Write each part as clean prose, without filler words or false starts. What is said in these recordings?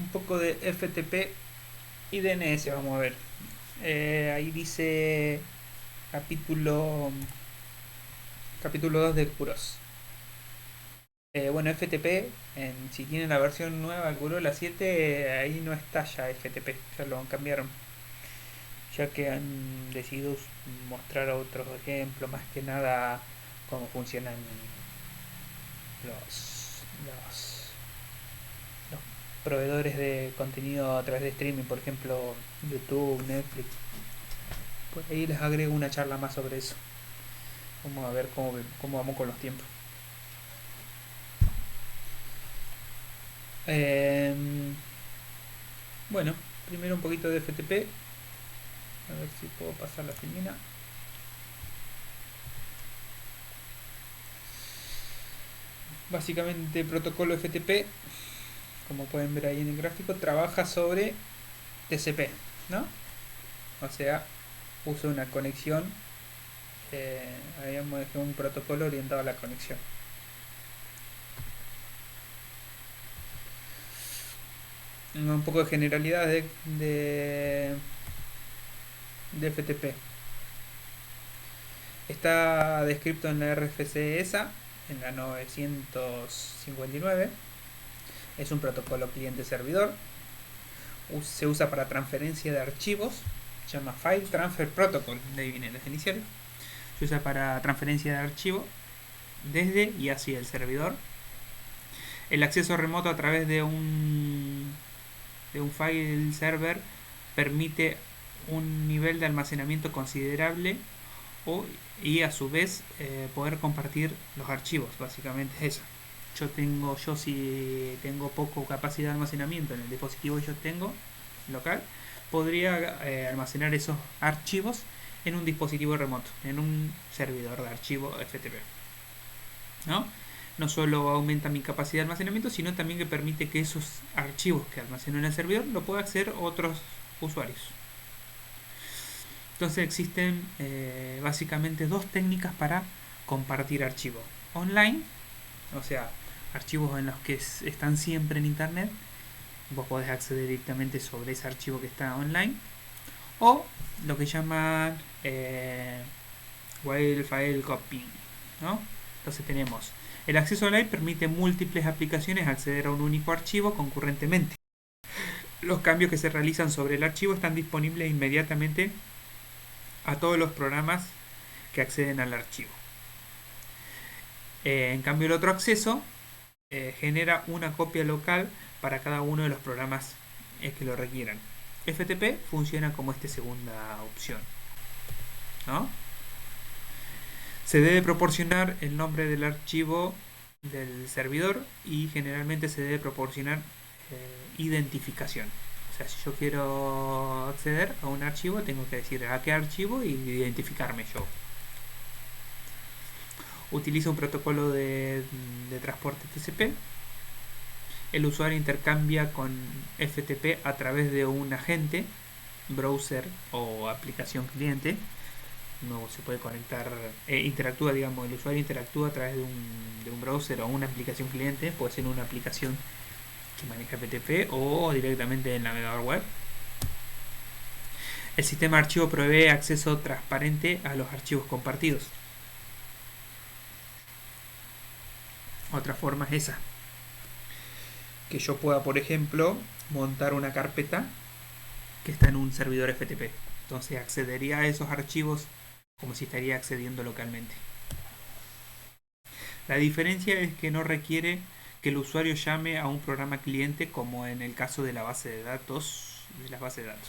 un poco de FTP y DNS, vamos a ver. Ahí dice capítulo capítulo 2 de Kuros. Bueno, FTP, si tienen la versión nueva, Kuros la 7, ahí no está ya FTP, ya lo cambiaron. Ya que han decidido mostrar otros ejemplos, más que nada cómo funcionan los los proveedores de contenido a través de streaming, por ejemplo YouTube, Netflix. Por ahí les agrego una charla más sobre eso. Vamos a ver cómo vamos con los tiempos. Eh, bueno, primero un poquito de FTP. A ver si puedo pasar la filmina. Básicamente, el protocolo FTP, como pueden ver ahí en el gráfico, trabaja sobre TCP, ¿no? O sea, usa una conexión, habíamos dejado un protocolo orientado a la conexión. Un poco de generalidades de FTP. Está descrito en la RFC ESA, en la 959. Es un protocolo cliente-servidor. Se usa para transferencia de archivos. Se llama File Transfer Protocol. De ahí vienen las iniciales. Se usa para transferencia de archivos desde y hacia el servidor. El acceso remoto a través de un file server permite un nivel de almacenamiento considerable y a su vez poder compartir los archivos. Básicamente es eso. Yo si tengo poco capacidad de almacenamiento en el dispositivo que yo tengo local, podría almacenar esos archivos en un dispositivo remoto, en un servidor de archivo FTP, ¿no? No solo aumenta mi capacidad de almacenamiento, sino también que permite que esos archivos que almaceno en el servidor lo pueda acceder otros usuarios. Entonces existen básicamente dos técnicas para compartir archivos. Online, o sea, archivos en los que están siempre en internet, vos podés acceder directamente sobre ese archivo que está online, o lo que llaman Whale File Copying, ¿no? Entonces tenemos el acceso online permite múltiples aplicaciones acceder a un único archivo concurrentemente. Los cambios que se realizan sobre el archivo están disponibles inmediatamente a todos los programas que acceden al archivo. En cambio, el otro acceso genera una copia local para cada uno de los programas que lo requieran. FTP funciona como esta segunda opción, ¿no? Se debe proporcionar el nombre del archivo del servidor y generalmente se debe proporcionar identificación. O sea, si yo quiero acceder a un archivo, tengo que decir a qué archivo y identificarme yo. Utiliza un protocolo de transporte TCP. El usuario intercambia con FTP a través de un agente, browser o aplicación cliente. No se puede conectar, interactúa, digamos, el usuario interactúa a través de un browser o una aplicación cliente, puede ser una aplicación que maneja FTP o directamente el navegador web. El sistema de archivo provee acceso transparente a los archivos compartidos. Otra forma es esa, que yo pueda, por ejemplo, montar una carpeta que está en un servidor FTP. Entonces accedería a esos archivos como si estaría accediendo localmente. La diferencia es que no requiere que el usuario llame a un programa cliente como en el caso de la base de datos, de las bases de datos.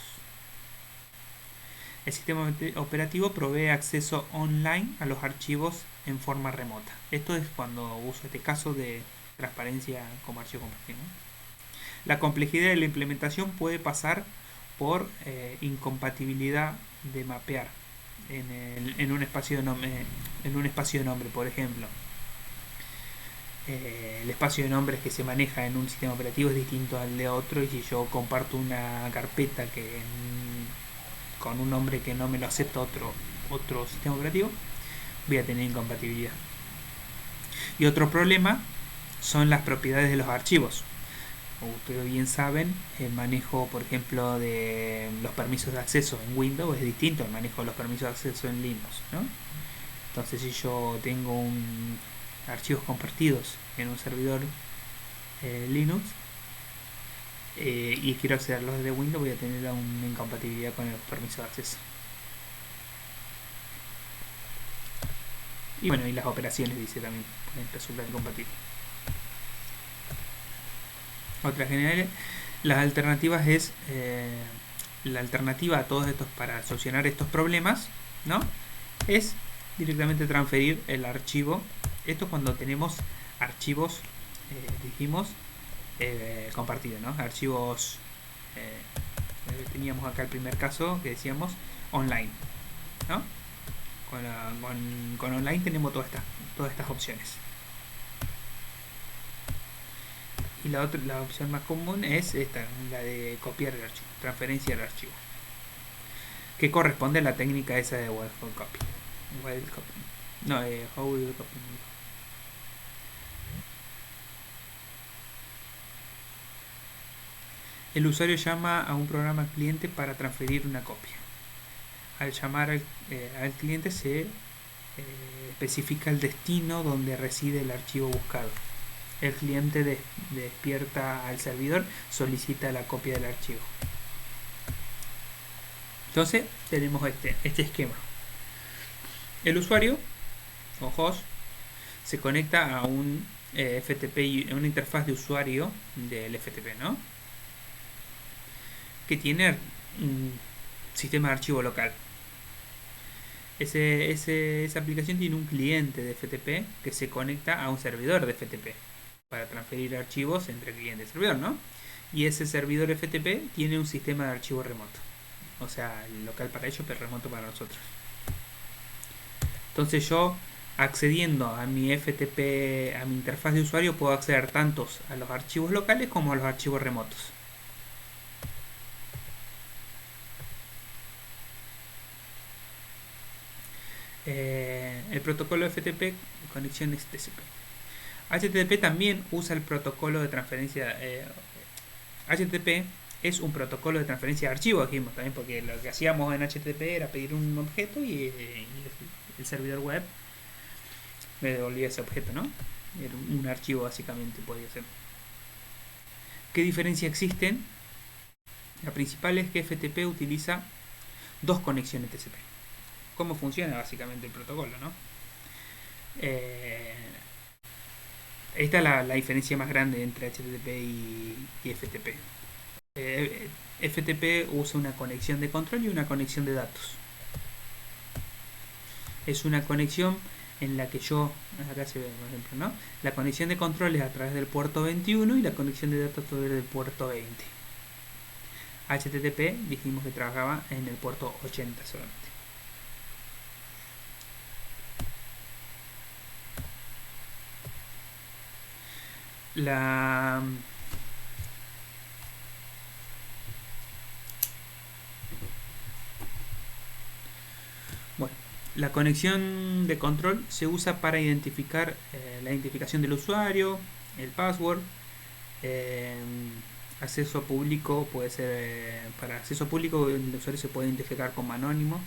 El sistema operativo provee acceso online a los archivos en forma remota. Esto es cuando uso este caso de transparencia como archivo compartido. La complejidad de la implementación puede pasar por incompatibilidad de mapear en un espacio de nombre, por ejemplo. El espacio de nombres que se maneja en un sistema operativo es distinto al de otro, y si yo comparto una carpeta con un nombre que no me lo acepta otro sistema operativo, voy a tener incompatibilidad. Y otro problema son las propiedades de los archivos. como ustedes bien saben, el manejo, por ejemplo, de los permisos de acceso en Windows es distinto al manejo de los permisos de acceso en Linux, ¿no? Entonces, si yo tengo archivos compartidos en un servidor Linux y quiero accederlos desde Windows, voy a tener una incompatibilidad con los permisos de acceso. Y bueno, y las operaciones, dice también, pueden resultar incompatibles. Otra general, las alternativas es la alternativa a todos estos para solucionar estos problemas, ¿no? Es directamente transferir el archivo. Esto cuando tenemos archivos, dijimos, compartidos, ¿no? Archivos, teníamos acá el primer caso que decíamos online, ¿no? Con online tenemos todas estas opciones. Y la opción más común es esta, la de copiar el archivo, transferencia del archivo, que corresponde a la técnica esa de whole copy. No, whole copy. El usuario llama a un programa cliente para transferir una copia. Al llamar al cliente se especifica el destino donde reside el archivo buscado. El cliente despierta al servidor, solicita la copia del archivo. Entonces tenemos este esquema. El usuario o host se conecta a un FTP, a una interfaz de usuario del FTP, ¿no? Que tiene un sistema de archivo local. Esa aplicación tiene un cliente de FTP que se conecta a un servidor de FTP para transferir archivos entre cliente y servidor, ¿no? Y ese servidor FTP tiene un sistema de archivo remoto. O sea, local para ellos, pero remoto para nosotros. Entonces yo, accediendo a mi FTP, a mi interfaz de usuario, puedo acceder tanto a los archivos locales como a los archivos remotos. El protocolo FTP, conexiones TCP. HTTP también usa el protocolo de transferencia. HTTP es un protocolo de transferencia de archivos, dijimos también, porque lo que hacíamos en HTTP era pedir un objeto y el servidor web me devolvía ese objeto, ¿no? Era un archivo básicamente, podía ser. ¿Qué diferencia existen? La principal es que FTP utiliza dos conexiones TCP. ¿Cómo funciona básicamente el protocolo, no? Esta es la diferencia más grande entre HTTP y FTP. FTP usa una conexión de control y una conexión de datos. Es una conexión en la que yo, acá se ve por ejemplo, ¿no? La conexión de control es a través del puerto 21 y la conexión de datos a través del puerto 20. HTTP dijimos que trabajaba en el puerto 80 solamente. La conexión de control se usa para identificar la identificación del usuario, el password, acceso público, puede ser para acceso público el usuario se puede identificar como anónimo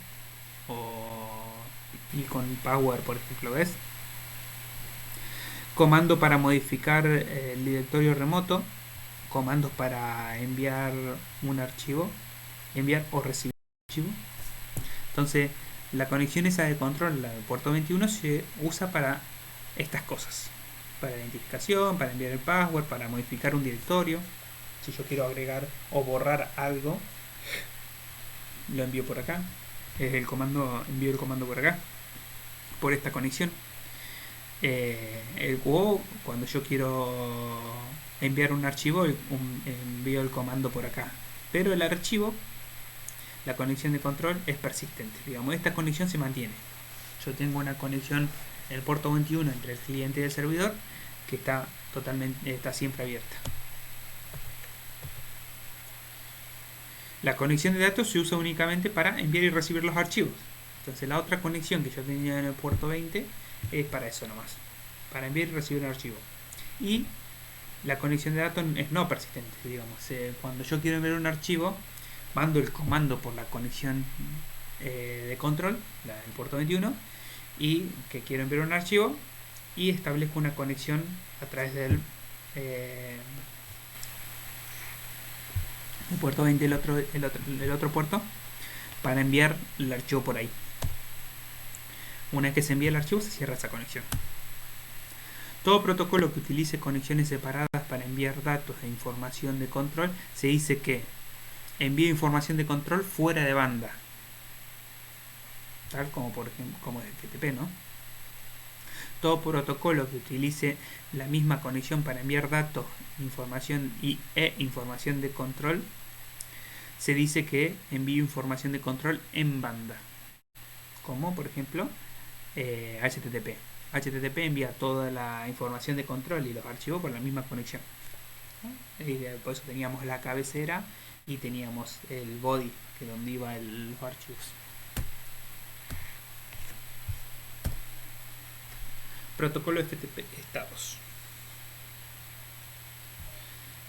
y con power, por ejemplo, ¿ves? Comando para modificar el directorio remoto, comandos para enviar un archivo, enviar o recibir un archivo. Entonces la conexión esa de control, la del puerto 21, se usa para estas cosas, para identificación, para enviar el password, para modificar un directorio. Si yo quiero agregar o borrar algo, lo envío por acá. Es el comando, envío el comando por acá, por esta conexión. Cuando yo quiero enviar un archivo, envío el comando por acá. Pero el archivo, la conexión de control es persistente. Digamos, esta conexión se mantiene. Yo tengo una conexión en el puerto 21 entre el cliente y el servidor que está siempre abierta. La conexión de datos se usa únicamente para enviar y recibir los archivos. Entonces la otra conexión que yo tenía en el puerto 20 es para eso nomás, para enviar y recibir el archivo. Y la conexión de datos es no persistente, digamos. Cuando yo quiero enviar un archivo, mando el comando por la conexión de control, el puerto 21, y que quiero enviar un archivo, y establezco una conexión a través del el puerto 20, el otro puerto, para enviar el archivo por ahí. Una vez que se envía el archivo, se cierra esa conexión. Todo protocolo que utilice conexiones separadas para enviar datos e información de control, se dice que envía información de control fuera de banda, tal como por ejemplo como el FTP, ¿no? Todo protocolo que utilice la misma conexión para enviar datos, información e información de control, se dice que envía información de control en banda, como por ejemplo HTTP. HTTP envía toda la información de control y los archivos por la misma conexión. Y por eso teníamos la cabecera y teníamos el body, que es donde iban los archivos. Protocolo FTP estados.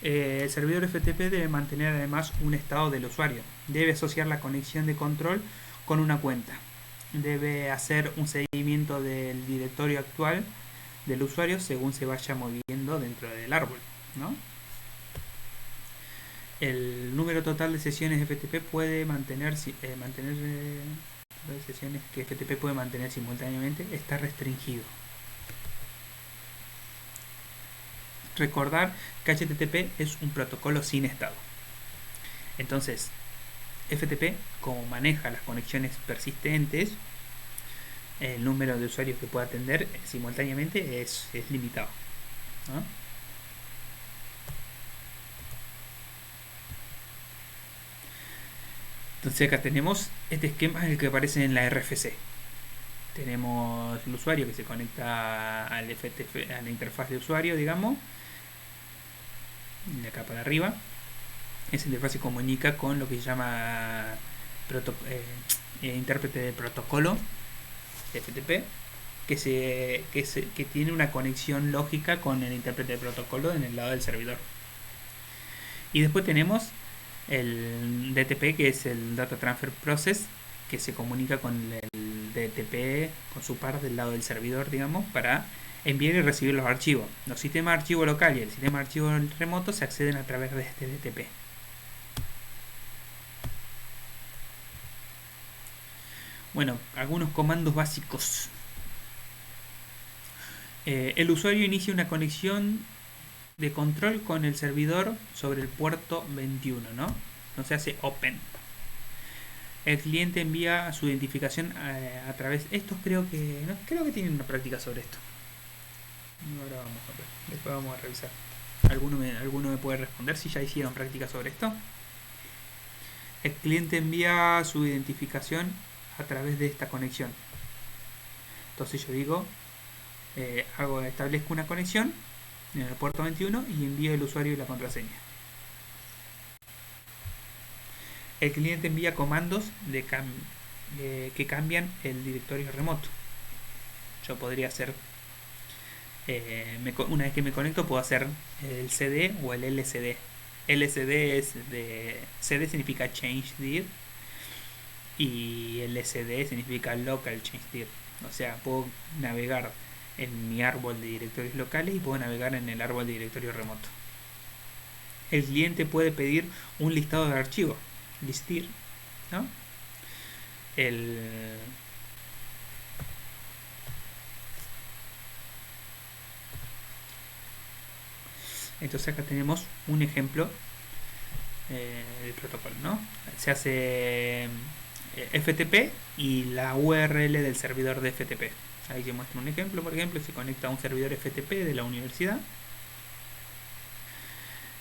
El servidor FTP debe mantener además un estado del usuario. Debe asociar la conexión de control con una cuenta. Debe hacer un seguimiento del directorio actual del usuario según se vaya moviendo dentro del árbol, ¿no? El número total de sesiones FTP puede mantener sesiones que FTP puede mantener simultáneamente está restringido. Recordar que HTTP es un protocolo sin estado. Entonces, FTP, como maneja las conexiones persistentes, el número de usuarios que puede atender simultáneamente es limitado, ¿no? Entonces acá tenemos este esquema, es el que aparece en la RFC. Tenemos el usuario que se conecta al FTP, a la interfaz de usuario, digamos, de acá para arriba. Esa interfaz se comunica con lo que se llama intérprete de protocolo FTP, que tiene una conexión lógica con el intérprete de protocolo en el lado del servidor. Y después tenemos el DTP, que es el Data Transfer Process, que se comunica con el DTP, con su par del lado del servidor, digamos, para enviar y recibir los archivos. Los sistemas de archivo local y el sistema de archivo remoto se acceden a través de este DTP. Bueno, algunos comandos básicos. El usuario inicia una conexión de control con el servidor sobre el puerto 21, ¿no? No se hace open. El cliente envía su identificación a través. Estos creo que tienen una práctica sobre esto. Ahora vamos a ver. Después vamos a revisar. ¿Alguno me puede responder si ya hicieron práctica sobre esto? El cliente envía su identificación a través de esta conexión. Entonces yo digo, establezco una conexión en el puerto 21 y envío el usuario y la contraseña. El cliente envía comandos que cambian el directorio remoto. Yo podría hacer, una vez que me conecto, puedo hacer el CD o el LCD. LCD CD significa change dir y LCD significa local change dir. O sea, puedo navegar en mi árbol de directorios locales y puedo navegar en el árbol de directorio remoto. El cliente puede pedir un listado de archivos, listir, ¿no? Entonces acá tenemos un ejemplo del protocolo, ¿no? Se hace FTP y la URL del servidor de FTP. Ahí se muestra un ejemplo, por ejemplo, se conecta a un servidor FTP de la universidad.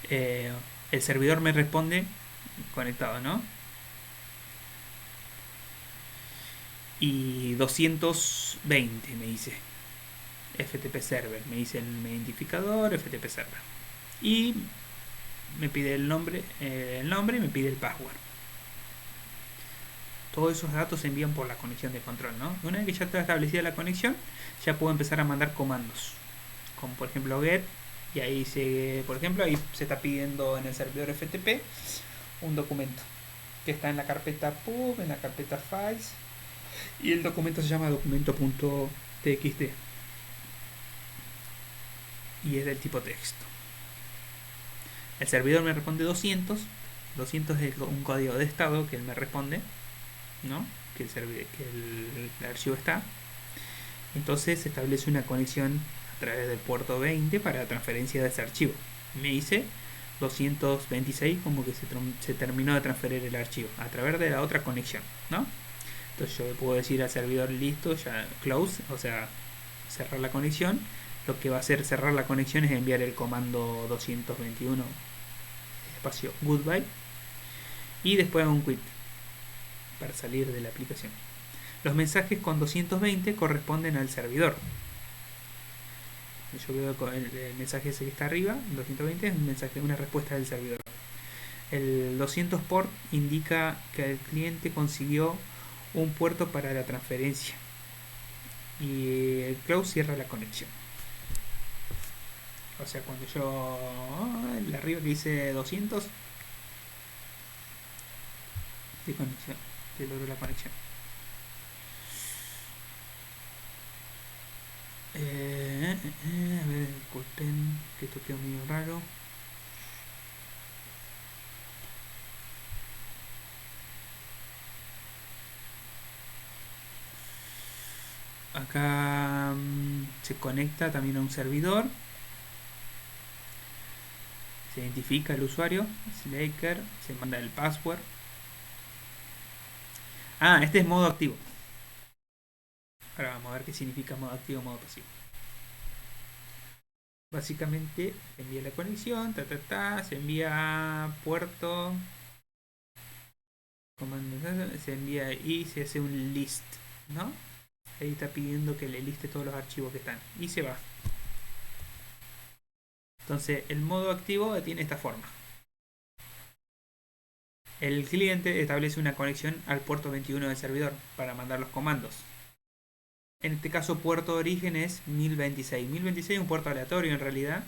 El servidor me responde conectado, ¿no? Y 220 me dice FTP server, me dice el identificador FTP server y me pide el nombre y me pide el password. Todos esos datos se envían por la conexión de control, ¿no? Una vez que ya está establecida la conexión, ya puedo empezar a mandar comandos, como por ejemplo get Y ahí por ejemplo, ahí se está pidiendo en el servidor FTP un documento que está en la carpeta pub, en la carpeta files, y el documento se llama documento.txt y es del tipo texto. El servidor me responde 200. 200 es un código de estado que él me responde, ¿no? Que el archivo está. Entonces se establece una conexión a través del puerto 20 para la transferencia de ese archivo. Me dice 226 como que se terminó de transferir el archivo a través de la otra conexión, ¿no? Entonces yo le puedo decir al servidor listo, ya close, o sea, cerrar la conexión. Lo que va a hacer cerrar la conexión es enviar el comando 221 espacio goodbye y después hago un quit para salir de la aplicación. Los mensajes con 220 corresponden al servidor. Yo veo el mensaje ese que está arriba, 220 es un mensaje, una respuesta del servidor. El 200 port indica que el cliente consiguió un puerto para la transferencia y el close cierra la conexión. O sea, cuando yo el arriba que dice 200 de conexión, que logro la conexión. A ver, disculpen que esto quedó medio raro. Acá se conecta también a un servidor. Se identifica el usuario, Slaker, se manda el password. Ah, este es modo activo. Ahora vamos a ver qué significa modo activo, modo pasivo. Básicamente se envía la conexión, se envía puerto, comando, se envía y se hace un list, ¿no? Ahí está pidiendo que le liste todos los archivos que están y se va. Entonces el modo activo tiene esta forma. El cliente establece una conexión al puerto 21 del servidor para mandar los comandos. En este caso puerto de origen es 1026. 1026 es un puerto aleatorio en realidad.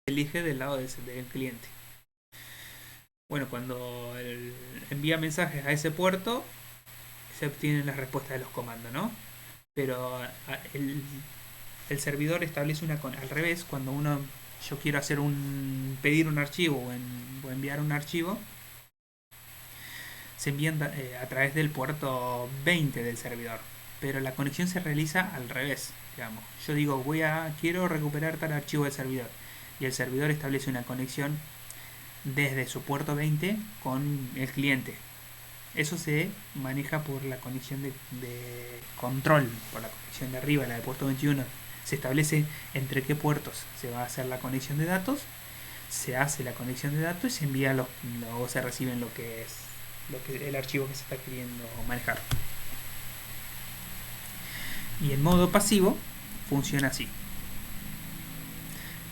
Elige del lado del cliente. Bueno, cuando envía mensajes a ese puerto, se obtienen las respuestas de los comandos, ¿no? Pero el servidor establece al revés, cuando yo quiero pedir un archivo o enviar un archivo, se envían a través del puerto 20 del servidor, pero la conexión se realiza al revés, digamos. Yo digo, quiero recuperar tal archivo del servidor, y el servidor establece una conexión desde su puerto 20 con el cliente. Eso se maneja por la conexión de control, por la conexión de arriba, la de puerto 21. Se establece entre qué puertos se va a hacer la conexión de datos, se hace la conexión de datos y se envía luego se reciben lo que es el archivo que se está queriendo manejar. Y en modo pasivo funciona así.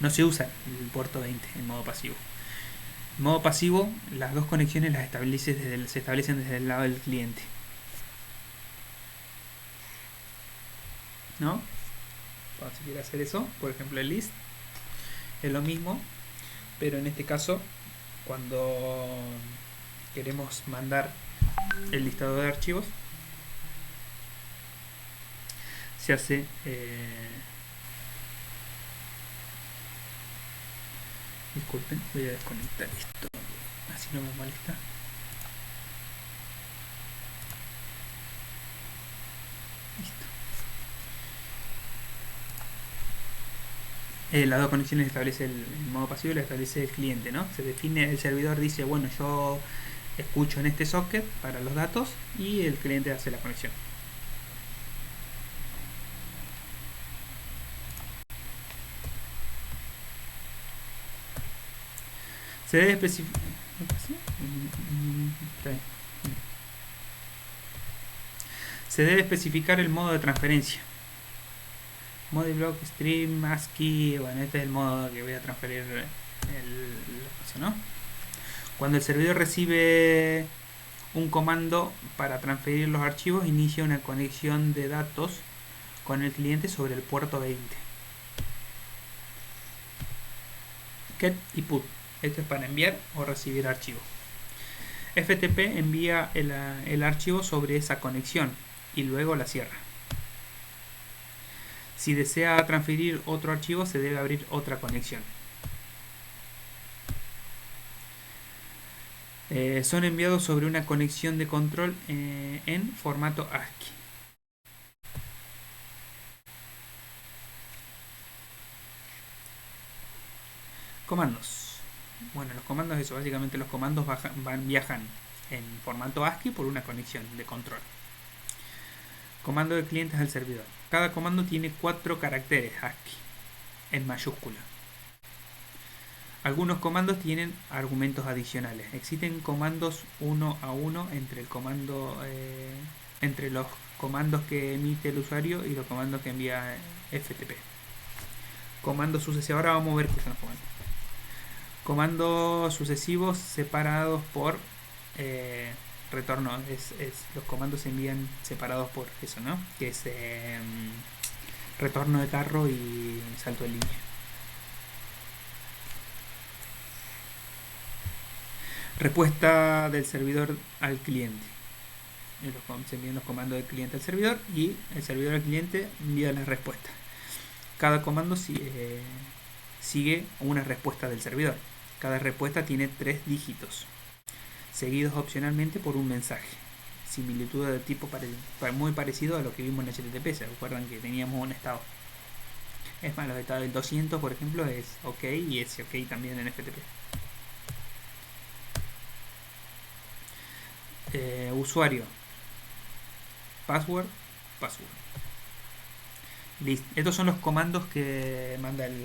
No se usa el puerto 20 en modo pasivo. En modo pasivo, las dos conexiones se establecen desde el lado del cliente, ¿no? Cuando se quiere hacer eso, por ejemplo el list es lo mismo, pero en este caso cuando queremos mandar el listado de archivos se hace disculpen, voy a desconectar esto así no me molesta. Listo. Las dos conexiones establece el modo pasivo y la establece el cliente, ¿no? Se define, el servidor dice, bueno, yo escucho en este socket para los datos y el cliente hace la conexión. Se debe especificar. Se debe especificar el modo de transferencia. Mode block, stream, ASCII. Bueno, este es el modo que voy a transferir el ¿no? Cuando el servidor recibe un comando para transferir los archivos, inicia una conexión de datos con el cliente sobre el puerto 20. get y put. Esto es para enviar o recibir archivos. FTP envía el archivo sobre esa conexión y luego la cierra. Si desea transferir otro archivo, se debe abrir otra conexión. Son enviados sobre una conexión de control en formato ASCII. Comandos. Bueno, los comandos, eso, básicamente los comandos viajan en formato ASCII por una conexión de control. Comando de clientes al servidor. Cada comando tiene 4 caracteres ASCII en mayúscula. Algunos comandos tienen argumentos adicionales. Existen comandos uno a uno entre los comandos que emite el usuario y los comandos que envía FTP. Comandos sucesivos. Ahora vamos a ver qué son los comandos. Comandos sucesivos separados por retorno. Los comandos se envían separados por eso, ¿no? Que es retorno de carro y salto de línea. Respuesta del servidor al cliente. Se envían los comandos del cliente al servidor y el servidor al cliente envía la respuesta. Cada comando sigue una respuesta del servidor. Cada respuesta tiene 3 dígitos, seguidos opcionalmente por un mensaje. Similitud de tipo muy parecido a lo que vimos en HTTP. ¿Se acuerdan que teníamos un estado? Es más, los estados del 200, por ejemplo, es OK y es OK también en FTP. Usuario, password. List. Estos son los comandos que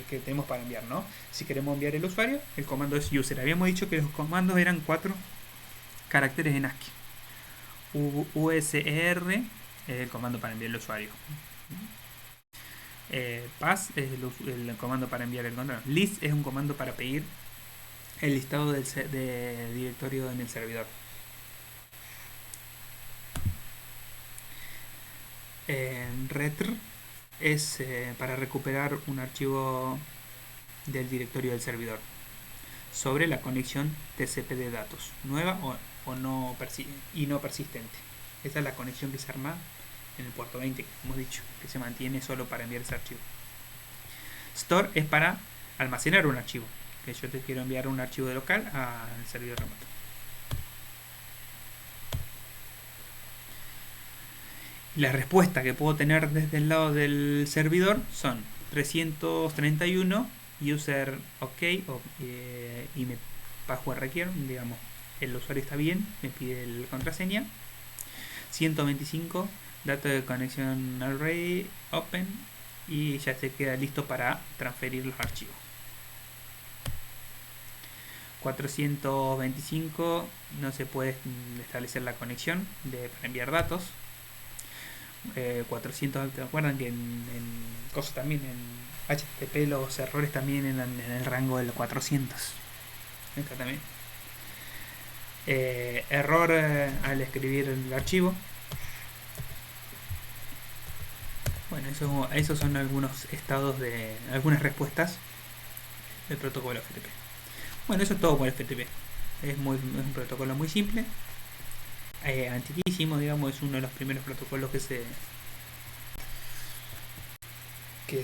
que tenemos para enviar, ¿no? Si queremos enviar el usuario, el comando es user. Habíamos dicho que los comandos eran 4 caracteres en ASCII. USR es el comando para enviar el usuario. Pass es el comando para enviar el control. List es un comando para pedir el listado de directorio en el servidor. Retr es para recuperar un archivo del directorio del servidor sobre la conexión TCP de datos nueva o no persistente. Esa es la conexión que se arma en el puerto 20, que hemos dicho, que se mantiene solo para enviar ese archivo. Store es para almacenar un archivo, que yo te quiero enviar un archivo de local al servidor remoto. La respuesta que puedo tener desde el lado del servidor son 331 user OK y me password requiere, digamos, el usuario está bien, me pide la contraseña. 125 datos de conexión array open y ya se queda listo para transferir los archivos. 425 no se puede establecer la conexión para enviar datos. 400, ¿te acuerdan que en cosas también en HTTP los errores también en el rango del 400? Esta también. Error al escribir el archivo. Bueno, esos son algunos estados de algunas respuestas del protocolo FTP. Bueno, eso es todo por FTP. Es un protocolo muy simple. Antiquísimo, digamos, es uno de los primeros protocolos que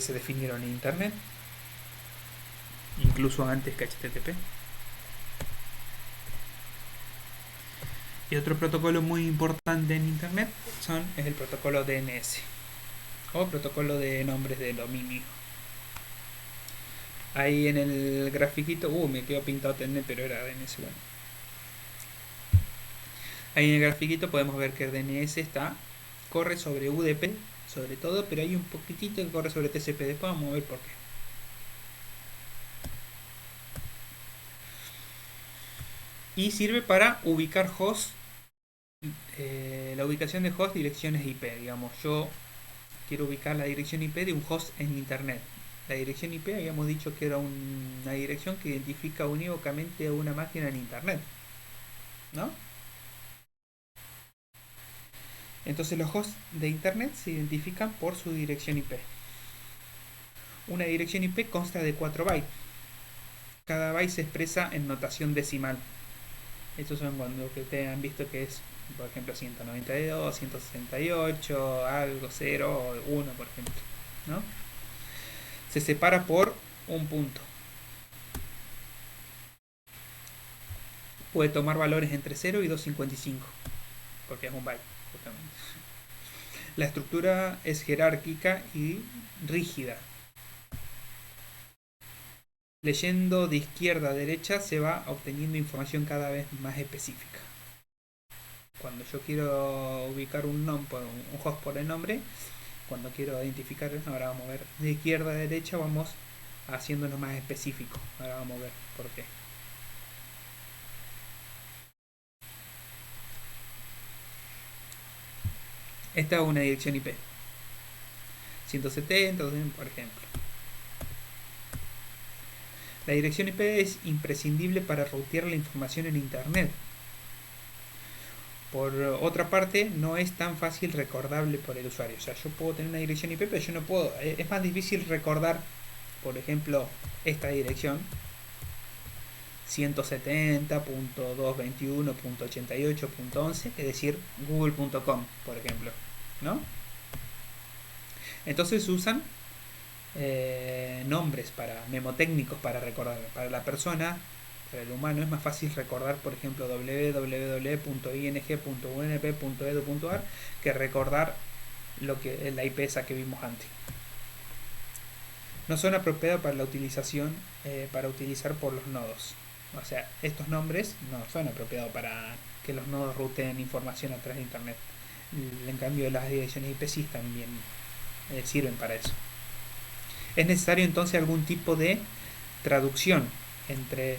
se definieron en Internet, incluso antes que HTTP. Y otro protocolo muy importante en Internet es el protocolo DNS o protocolo de nombres de dominio. Ahí en el grafiquito, me quedó pintado TNT, pero era DNS. Bueno, ahí en el grafiquito podemos ver que el DNS corre sobre UDP sobre todo, pero hay un poquitito que corre sobre TCP. Después vamos a ver por qué. Y sirve para ubicar hosts, la ubicación de host, direcciones IP. Digamos, yo quiero ubicar la dirección IP de un host en Internet. La dirección IP habíamos dicho que era una dirección que identifica unívocamente a una máquina en Internet, ¿no? Entonces los hosts de Internet se identifican por su dirección IP. Una dirección IP consta de 4 bytes. Cada byte se expresa en notación decimal. Estos son cuando que te han visto que es, por ejemplo, 192, 168, algo, 0 o 1, por ejemplo, ¿no? Se separa por un punto. Puede tomar valores entre 0 y 255, porque es un byte, justamente. La estructura es jerárquica y rígida. Leyendo de izquierda a derecha se va obteniendo información cada vez más específica. Cuando yo quiero ubicar un host por el nombre, cuando quiero identificar, ahora vamos a ver de izquierda a derecha, vamos haciéndonos más específico. Ahora vamos a ver por qué. Esta es una dirección IP. 170, por ejemplo. La dirección IP es imprescindible para routear la información en Internet. Por otra parte, no es tan fácil recordable por el usuario. O sea, yo puedo tener una dirección IP, pero yo no puedo. Es más difícil recordar, por ejemplo, esta dirección 170.221.88.11, es decir, google.com, por ejemplo, ¿no? Entonces usan nombres memotécnicos para recordar. Para la persona, para el humano, es más fácil recordar, por ejemplo, www.ing.unp.edu.ar que recordar la IP esa que vimos antes. No son apropiados para la utilización, para utilizar por los nodos. O sea, estos nombres no son apropiados para que los nodos routen información a través de Internet. En cambio, las direcciones IP sí también sirven para eso. Es necesario entonces algún tipo de traducción entre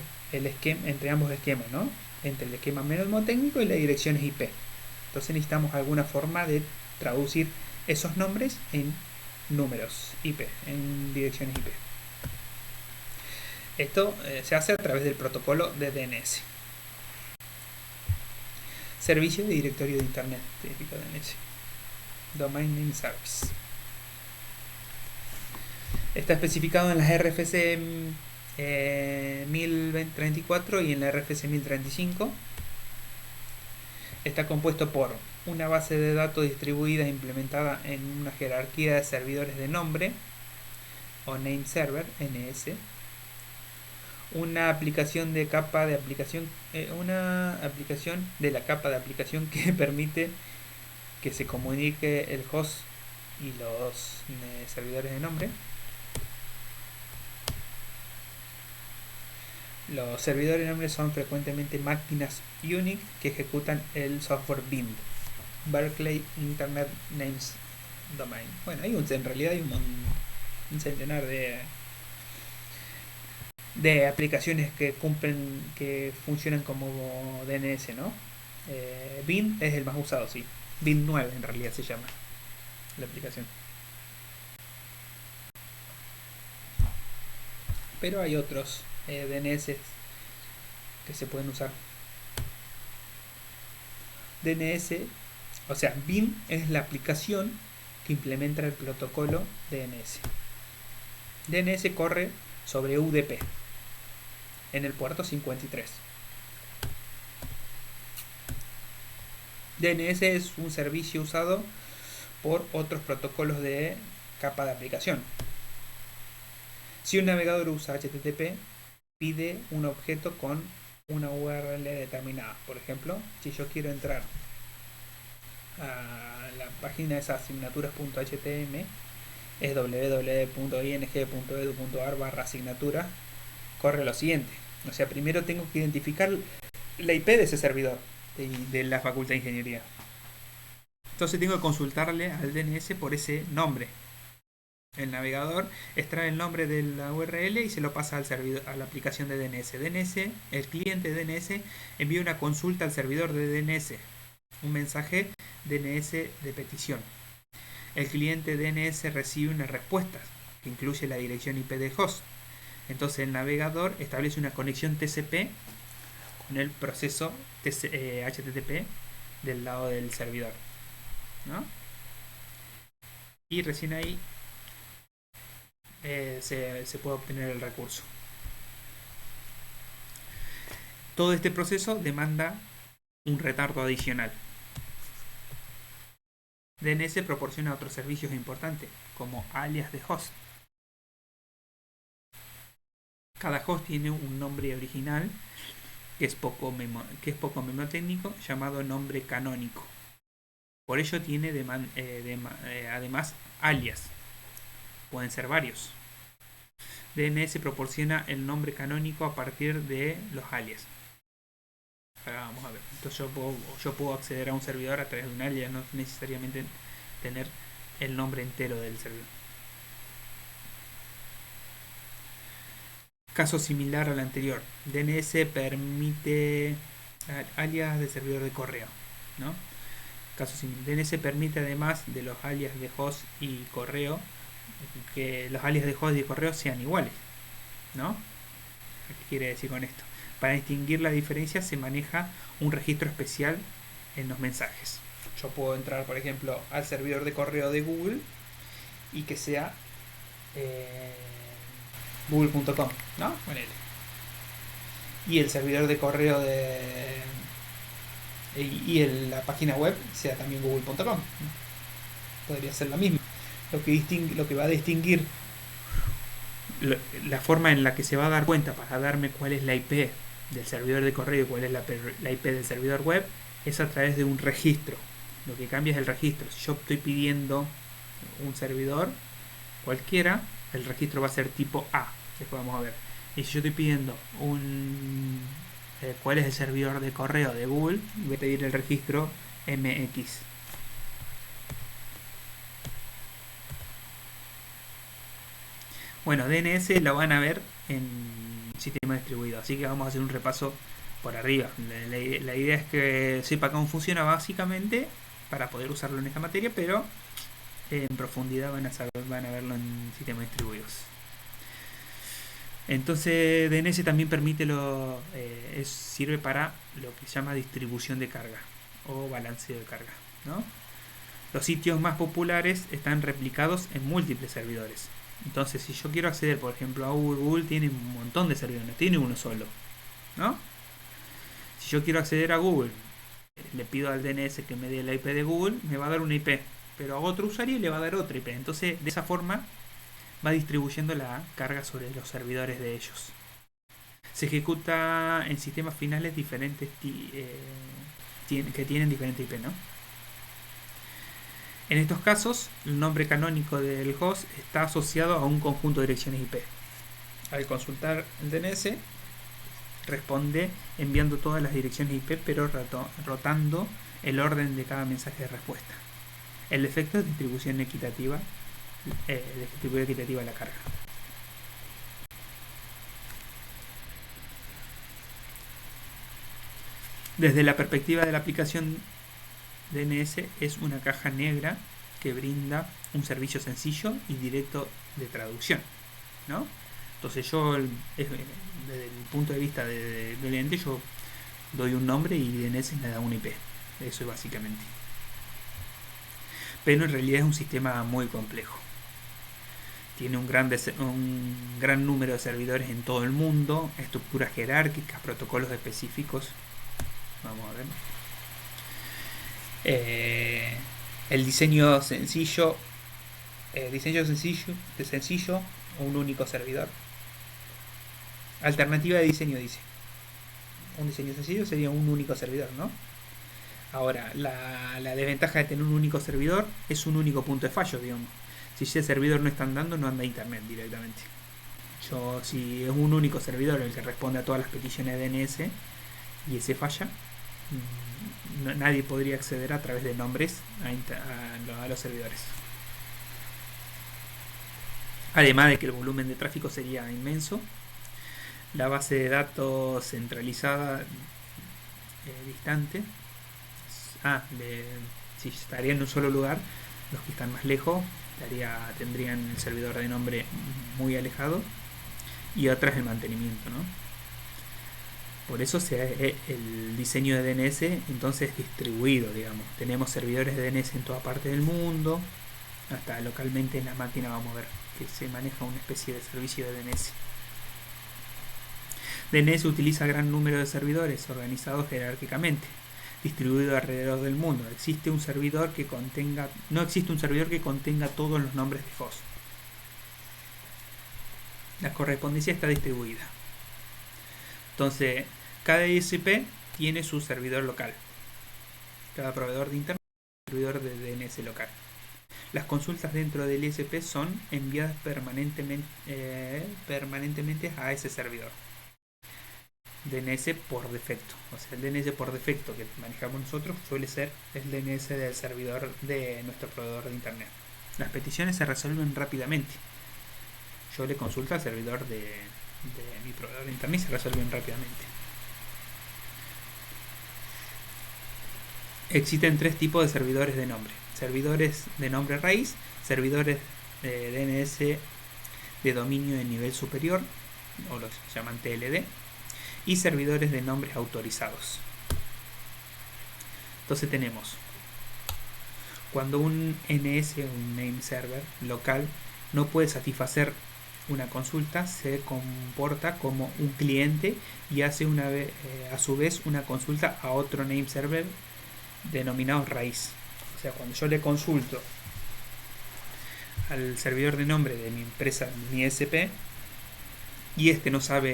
ambos esquemas, ¿no? Entre el esquema mnemotécnico y las direcciones IP. Entonces necesitamos alguna forma de traducir esos nombres en números IP, en direcciones IP. Esto se hace a través del protocolo de DNS. Servicio de directorio de Internet, significa DNS. Domain Name Service. Está especificado en las RFC 1034 y en la RFC 1035. Está compuesto por una base de datos distribuida e implementada en una jerarquía de servidores de nombre o name server, NS, una aplicación de capa de aplicación, una aplicación de la capa de aplicación que permite que se comunique el host y los servidores de nombre. Los servidores de nombre son frecuentemente máquinas Unix que ejecutan el software BIND, Berkeley Internet Names Domain. Bueno, en realidad hay un centenar de aplicaciones que funcionan como DNS, ¿no? BIND es el más usado, sí. BIND 9 en realidad se llama la aplicación. Pero hay otros DNS que se pueden usar. DNS, o sea, BIM es la aplicación que implementa el protocolo DNS. DNS corre sobre UDP en el puerto 53. DNS es un servicio usado por otros protocolos de capa de aplicación. Si un navegador usa HTTP, pide un objeto con una URL determinada. Por ejemplo, si yo quiero entrar a la página de esas asignaturas.htm, es www.ing.edu.ar/asignatura, corre lo siguiente. O sea, primero tengo que identificar la IP de ese servidor de la Facultad de Ingeniería. Entonces tengo que consultarle al DNS por ese nombre. El navegador extrae el nombre de la URL y se lo pasa al servidor, a la aplicación de DNS. El cliente de DNS envía una consulta al servidor de DNS, un mensaje DNS de petición. El cliente DNS recibe una respuesta que incluye la dirección IP del host. Entonces el navegador establece una conexión TCP con el proceso HTTP del lado del servidor, ¿no? Y recién ahí se puede obtener el recurso. Todo este proceso demanda un retardo adicional. DNS proporciona otros servicios importantes, como alias de host. Cada host tiene un nombre original que es poco mnemotécnico, llamado nombre canónico. Por ello tiene además alias. Pueden ser varios. DNS proporciona el nombre canónico a partir de los alias. Ahora vamos a ver. Entonces yo puedo acceder a un servidor a través de un alias, no necesariamente tener el nombre entero del servidor. Caso similar al anterior. DNS permite alias de servidor de correo, ¿no? Caso similar. DNS permite, además de los alias de host y correo, que los alias de host y correo sean iguales, ¿no? ¿Qué quiere decir con esto? Para distinguir la diferencia se maneja un registro especial en los mensajes. Yo puedo entrar, por ejemplo, al servidor de correo de Google y que sea google.com, ¿no? Ponele. Y el servidor de correo la página web sea también google.com. Podría ser lo mismo. Lo que va a distinguir la forma en la que se va a dar cuenta para darme cuál es la IP del servidor de correo y cuál es la IP del servidor web es a través de un registro. Lo que cambia es el registro. Si yo estoy pidiendo un servidor cualquiera, el registro va a ser tipo A. Después vamos a ver. Y si yo estoy pidiendo cuál es el servidor de correo de Google, voy a pedir el registro MX. Bueno, DNS lo van a ver en sistema distribuido, así que vamos a hacer un repaso por arriba. La idea es que sepa cómo funciona básicamente para poder usarlo en esta materia, pero en profundidad van a verlo en sistemas distribuidos. Entonces DNS también permite sirve para lo que se llama distribución de carga o balanceo de carga, ¿no? Los sitios más populares están replicados en múltiples servidores. Entonces, si yo quiero acceder, por ejemplo, a Google tiene un montón de servidores, no tiene uno solo, ¿no? Si yo quiero acceder a Google, le pido al DNS que me dé la IP de Google, me va a dar una IP, pero a otro usuario le va a dar otra IP. Entonces, de esa forma va distribuyendo la carga sobre los servidores de ellos. Se ejecuta en sistemas finales diferentes que tienen diferentes IP, ¿no? En estos casos, el nombre canónico del host está asociado a un conjunto de direcciones IP. Al consultar el DNS, responde enviando todas las direcciones IP, pero rotando el orden de cada mensaje de respuesta. El efecto es distribución equitativa de la carga. Desde la perspectiva de la aplicación, DNS es una caja negra que brinda un servicio sencillo y directo de traducción, ¿no? Entonces yo, desde el punto de vista del cliente, yo doy un nombre y DNS me da un IP. Eso es básicamente. Pero en realidad es un sistema muy complejo. Tiene un gran número de servidores en todo el mundo, estructuras jerárquicas, protocolos específicos. Vamos a ver. El diseño sencillo, un único servidor. Alternativa de diseño, dice. Un diseño sencillo sería un único servidor, ¿no? Ahora, la desventaja de tener un único servidor es un único punto de fallo, digamos. Si ese servidor no está andando, no anda internet directamente. Si es un único servidor el que responde a todas las peticiones de DNS y ese falla, nadie podría acceder a través de nombres a los servidores. Además de que el volumen de tráfico sería inmenso, la base de datos centralizada distante, si estaría en un solo lugar, los que están más lejos tendrían el servidor de nombre muy alejado y otras el mantenimiento, ¿no? Por eso el diseño de DNS entonces es distribuido, digamos. Tenemos servidores de DNS en toda parte del mundo, hasta localmente en la máquina vamos a ver que se maneja una especie de servicio de DNS. DNS utiliza gran número de servidores organizados jerárquicamente, distribuidos alrededor del mundo. No existe un servidor que contenga todos los nombres de host. La correspondencia está distribuida. Entonces, cada ISP tiene su servidor local. Cada proveedor de internet tiene un servidor de DNS local. Las consultas dentro del ISP son enviadas permanentemente a ese servidor. DNS por defecto. O sea, el DNS por defecto que manejamos nosotros suele ser el DNS del servidor de nuestro proveedor de internet. Las peticiones se resuelven rápidamente. Yo le consulto al servidor de mi proveedor de internet y se resuelven rápidamente. Existen tres tipos de servidores de nombre. Servidores de nombre raíz, servidores de DNS de dominio de nivel superior, o los llaman TLD, y servidores de nombres autorizados. Entonces tenemos, cuando un NS, un name server local, no puede satisfacer una consulta, se comporta como un cliente y hace a su vez una consulta a otro name server denominado raíz. O sea, cuando yo le consulto al servidor de nombre de mi empresa, mi ISP, y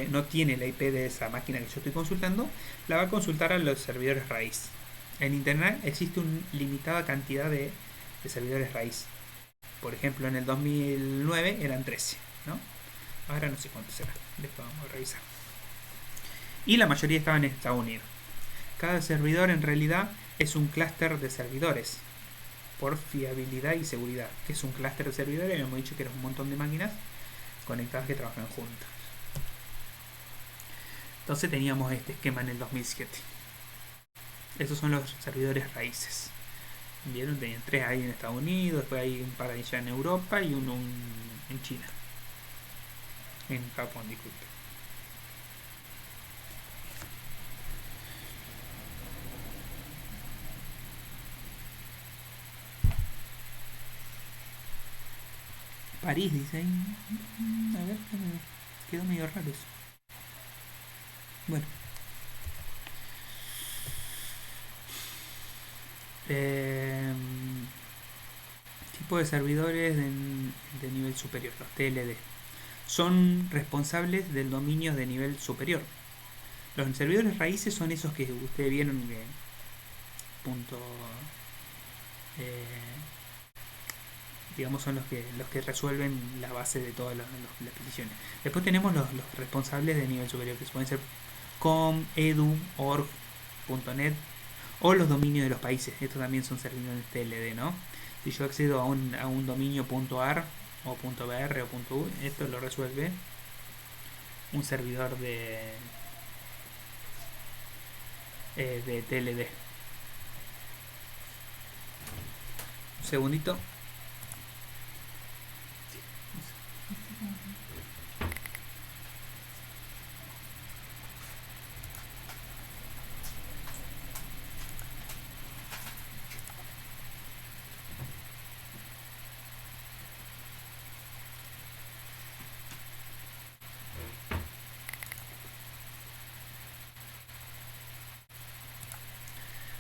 no tiene la IP de esa máquina que yo estoy consultando, la va a consultar a los servidores raíz. En internet existe una limitada cantidad de servidores raíz. Por ejemplo, en el 2009 eran 13, ¿no? Ahora no sé cuántos serán, después vamos a revisar. Y la mayoría estaban en Estados Unidos. Cada servidor en realidad es un clúster de servidores por fiabilidad y seguridad. ¿Qué es un clúster de servidores? Hemos dicho que era un montón de máquinas conectadas que trabajan juntas. Entonces teníamos este esquema en el 2007. Esos son los servidores raíces. ¿Vieron? Tenían 3 ahí en Estados Unidos, después hay un par allá en Europa y uno en China. En Japón, disculpe. París, dice ahí. A ver, quedó medio raro eso. Bueno. Tipo de servidores de nivel superior, los TLD. Son responsables del dominio de nivel superior. Los servidores raíces son esos que ustedes vieron que punto digamos son los que resuelven la base de todas las peticiones. Después tenemos los responsables de nivel superior, que pueden ser com, edu, org, .net o los dominios de los países. Estos también son servidores TLD, ¿no? Si yo accedo a un dominio .ar o .br o .u, esto lo resuelve un servidor de TLD. Un segundito.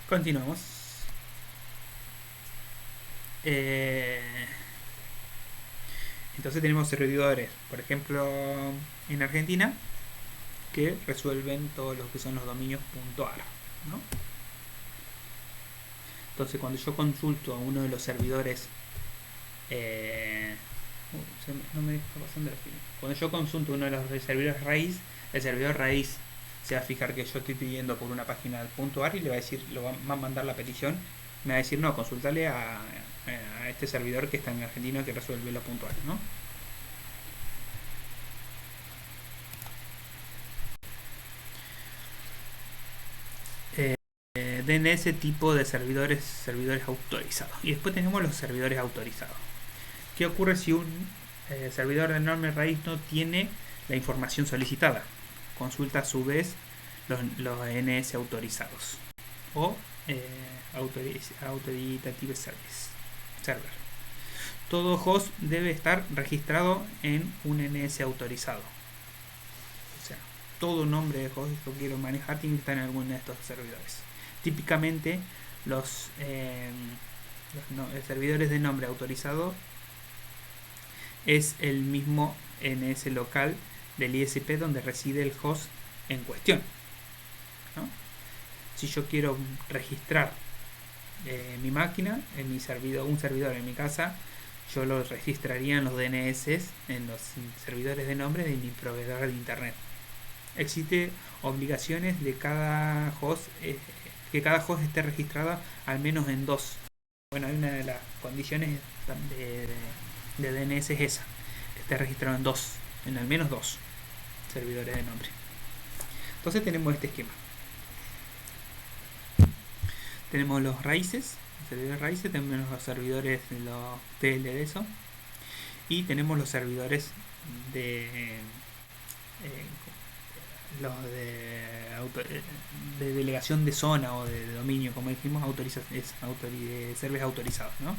Continuamos. Entonces tenemos servidores, por ejemplo, en Argentina, que resuelven todos los que son los dominios .ar, ¿no? Entonces cuando yo consulto a uno de los servidores no me está pasando la fila. Cuando yo consulto uno de los servidores raíz, el servidor raíz se va a fijar que yo estoy pidiendo por una página .ar y le va a decir, lo va a mandar la petición, me va a decir, no, consultale a este servidor que está en Argentina que resuelve lo .ar, ¿no? DNS tipo de servidores autorizados. Y después tenemos los servidores autorizados. ¿Qué ocurre si un servidor de nombre raíz no tiene la información solicitada? Consulta a su vez los DNS autorizados o Authoritative Server. Todo host debe estar registrado en un DNS autorizado. O sea, todo nombre de host que yo quiero manejar tiene que estar en alguno de estos servidores. Típicamente los servidores de nombre autorizado es el mismo NS local del ISP donde reside el host en cuestión, ¿no? Si yo quiero registrar mi máquina, en mi servidor, un servidor en mi casa, yo lo registraría en los DNS, en los servidores de nombre de mi proveedor de internet. Existe obligaciones de cada host, que cada host esté registrado al menos en dos. Bueno, hay una de las condiciones de DNS es esa, que esté registrado en dos, en al menos dos servidores de nombre. Entonces tenemos este esquema. Tenemos los raíces, los servidores raíces, tenemos los servidores de los TL de eso, y tenemos los servidores de los de delegación de zona o de dominio, como dijimos, servidores autorizados, ¿no?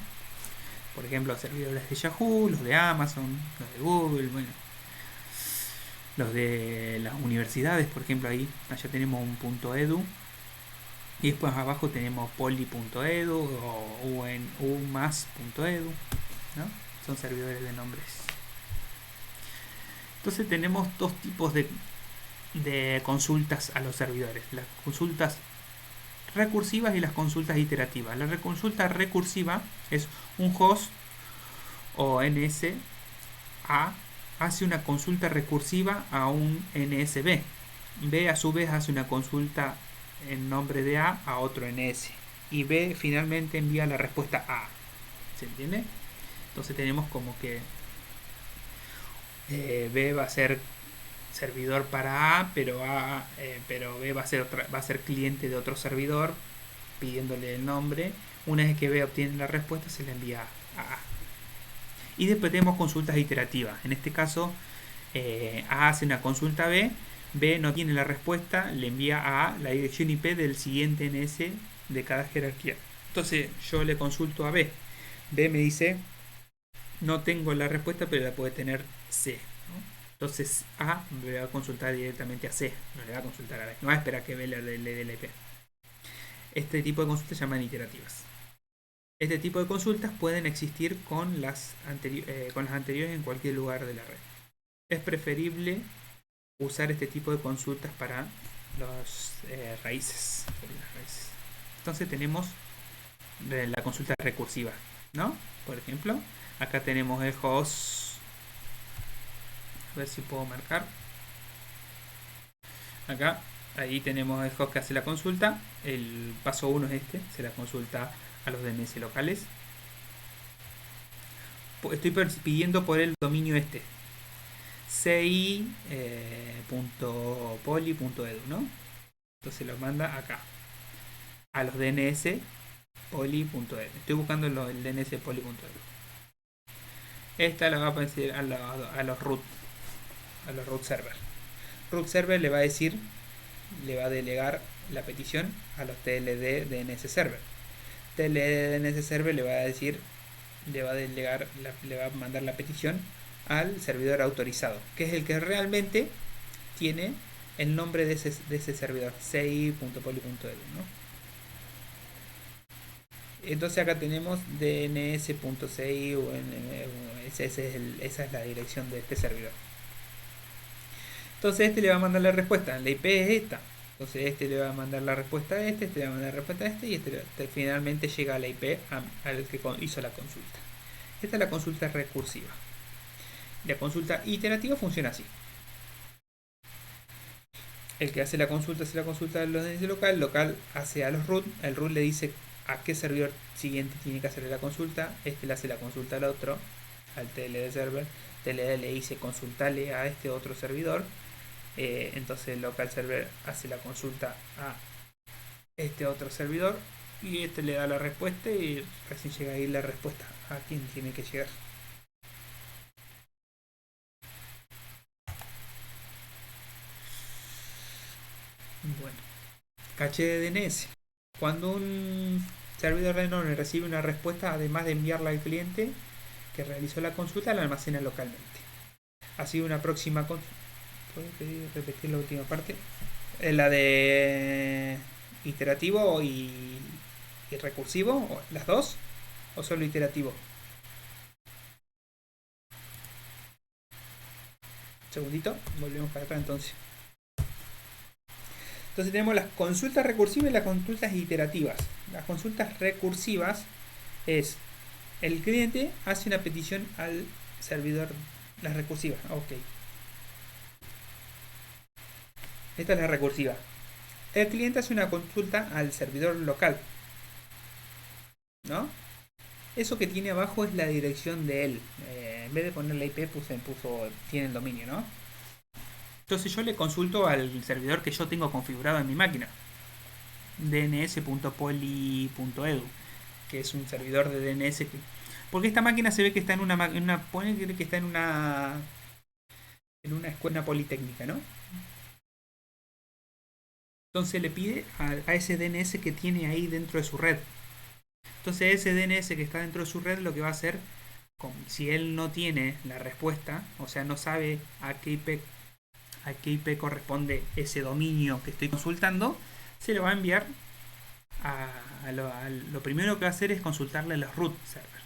Por ejemplo, los servidores de Yahoo, los de Amazon, los de Google, bueno, los de las universidades, por ejemplo, allá tenemos un .edu, y después abajo tenemos poly.edu o umas.edu, ¿no? Son servidores de nombres. Entonces tenemos dos tipos de consultas a los servidores: las consultas recursivas y las consultas iterativas. La consulta recursiva es un host o NS A hace una consulta recursiva a un NSB. B a su vez hace una consulta en nombre de A otro NS, y B finalmente envía la respuesta A. ¿Se entiende? Entonces tenemos como que B va a ser servidor para A, pero B va a ser cliente de otro servidor pidiéndole el nombre. Una vez que B obtiene la respuesta, se le envía a A. Y después tenemos consultas iterativas. En este caso, A hace una consulta a B, B no tiene la respuesta, le envía a A la dirección IP del siguiente NS de cada jerarquía. Entonces yo le consulto a B, B me dice: no tengo la respuesta, pero la puede tener C, ¿no? Entonces A le va a consultar directamente a C, no le va a consultar a B, no va a esperar que B le dé la IP. Este tipo de consultas se llaman iterativas. Este tipo de consultas pueden existir con las anteriores en cualquier lugar de la red. Es preferible usar este tipo de consultas para los raíces. Entonces tenemos la consulta recursiva, ¿no? Por ejemplo, acá tenemos el host. A ver si puedo marcar. Acá, ahí tenemos el host que hace la consulta. El paso 1 es este, se la consulta a los DNS locales. Estoy pidiendo por el dominio este, ci.poly.edu, ¿no? Entonces lo manda acá a los DNS poly.edu. Estoy buscando el DNS poly.edu. Esta la va a aparecer a los root server. Root server le va a decir, le va a delegar la petición a los TLD DNS server. TLD DNS server le va a decir, le va a mandar la petición al servidor autorizado, que es el que realmente tiene el nombre de ese servidor, ci.poly.edu, ¿no? Entonces acá tenemos dns.ci, esa es la dirección de este servidor. Entonces este le va a mandar la respuesta, la IP es esta. Entonces este le va a mandar la respuesta a este le va a mandar la respuesta a y este finalmente llega a la IP al que hizo la consulta. Esta es la consulta recursiva. La consulta iterativa funciona así: el que hace la consulta de los DNS local, el local hace a los root, el root le dice a qué servidor siguiente tiene que hacerle la consulta, este le hace la consulta al otro, al TLD server, TLD le dice consultale a este otro servidor, entonces el local server hace la consulta a este otro servidor y este le da la respuesta y recién llega ahí la respuesta a quien tiene que llegar. Bueno, caché de DNS. Cuando un servidor de nombre recibe una respuesta, además de enviarla al cliente que realizó la consulta, la almacena localmente. Así una próxima ¿Puedo pedir repetir la última parte? La de iterativo y recursivo, ¿las dos? ¿O solo iterativo? Un segundito, volvemos para acá entonces. Entonces tenemos las consultas recursivas y las consultas iterativas. Las consultas recursivas es el cliente hace una petición al servidor. Las recursivas, ok. Esta es la recursiva. El cliente hace una consulta al servidor local, ¿no? Eso que tiene abajo es la dirección de él. En vez de poner la IP, tiene el dominio, ¿no? Entonces yo le consulto al servidor que yo tengo configurado en mi máquina. dns.poly.edu, que es un servidor de DNS. Porque esta máquina se ve que está en pone que está en una escuela politécnica, ¿no? Entonces le pide a ese DNS que tiene ahí dentro de su red. Entonces ese DNS que está dentro de su red lo que va a hacer, si él no tiene la respuesta, o sea, no sabe a qué IP corresponde ese dominio que estoy consultando, se le va a enviar lo primero que va a hacer es consultarle a los root servers,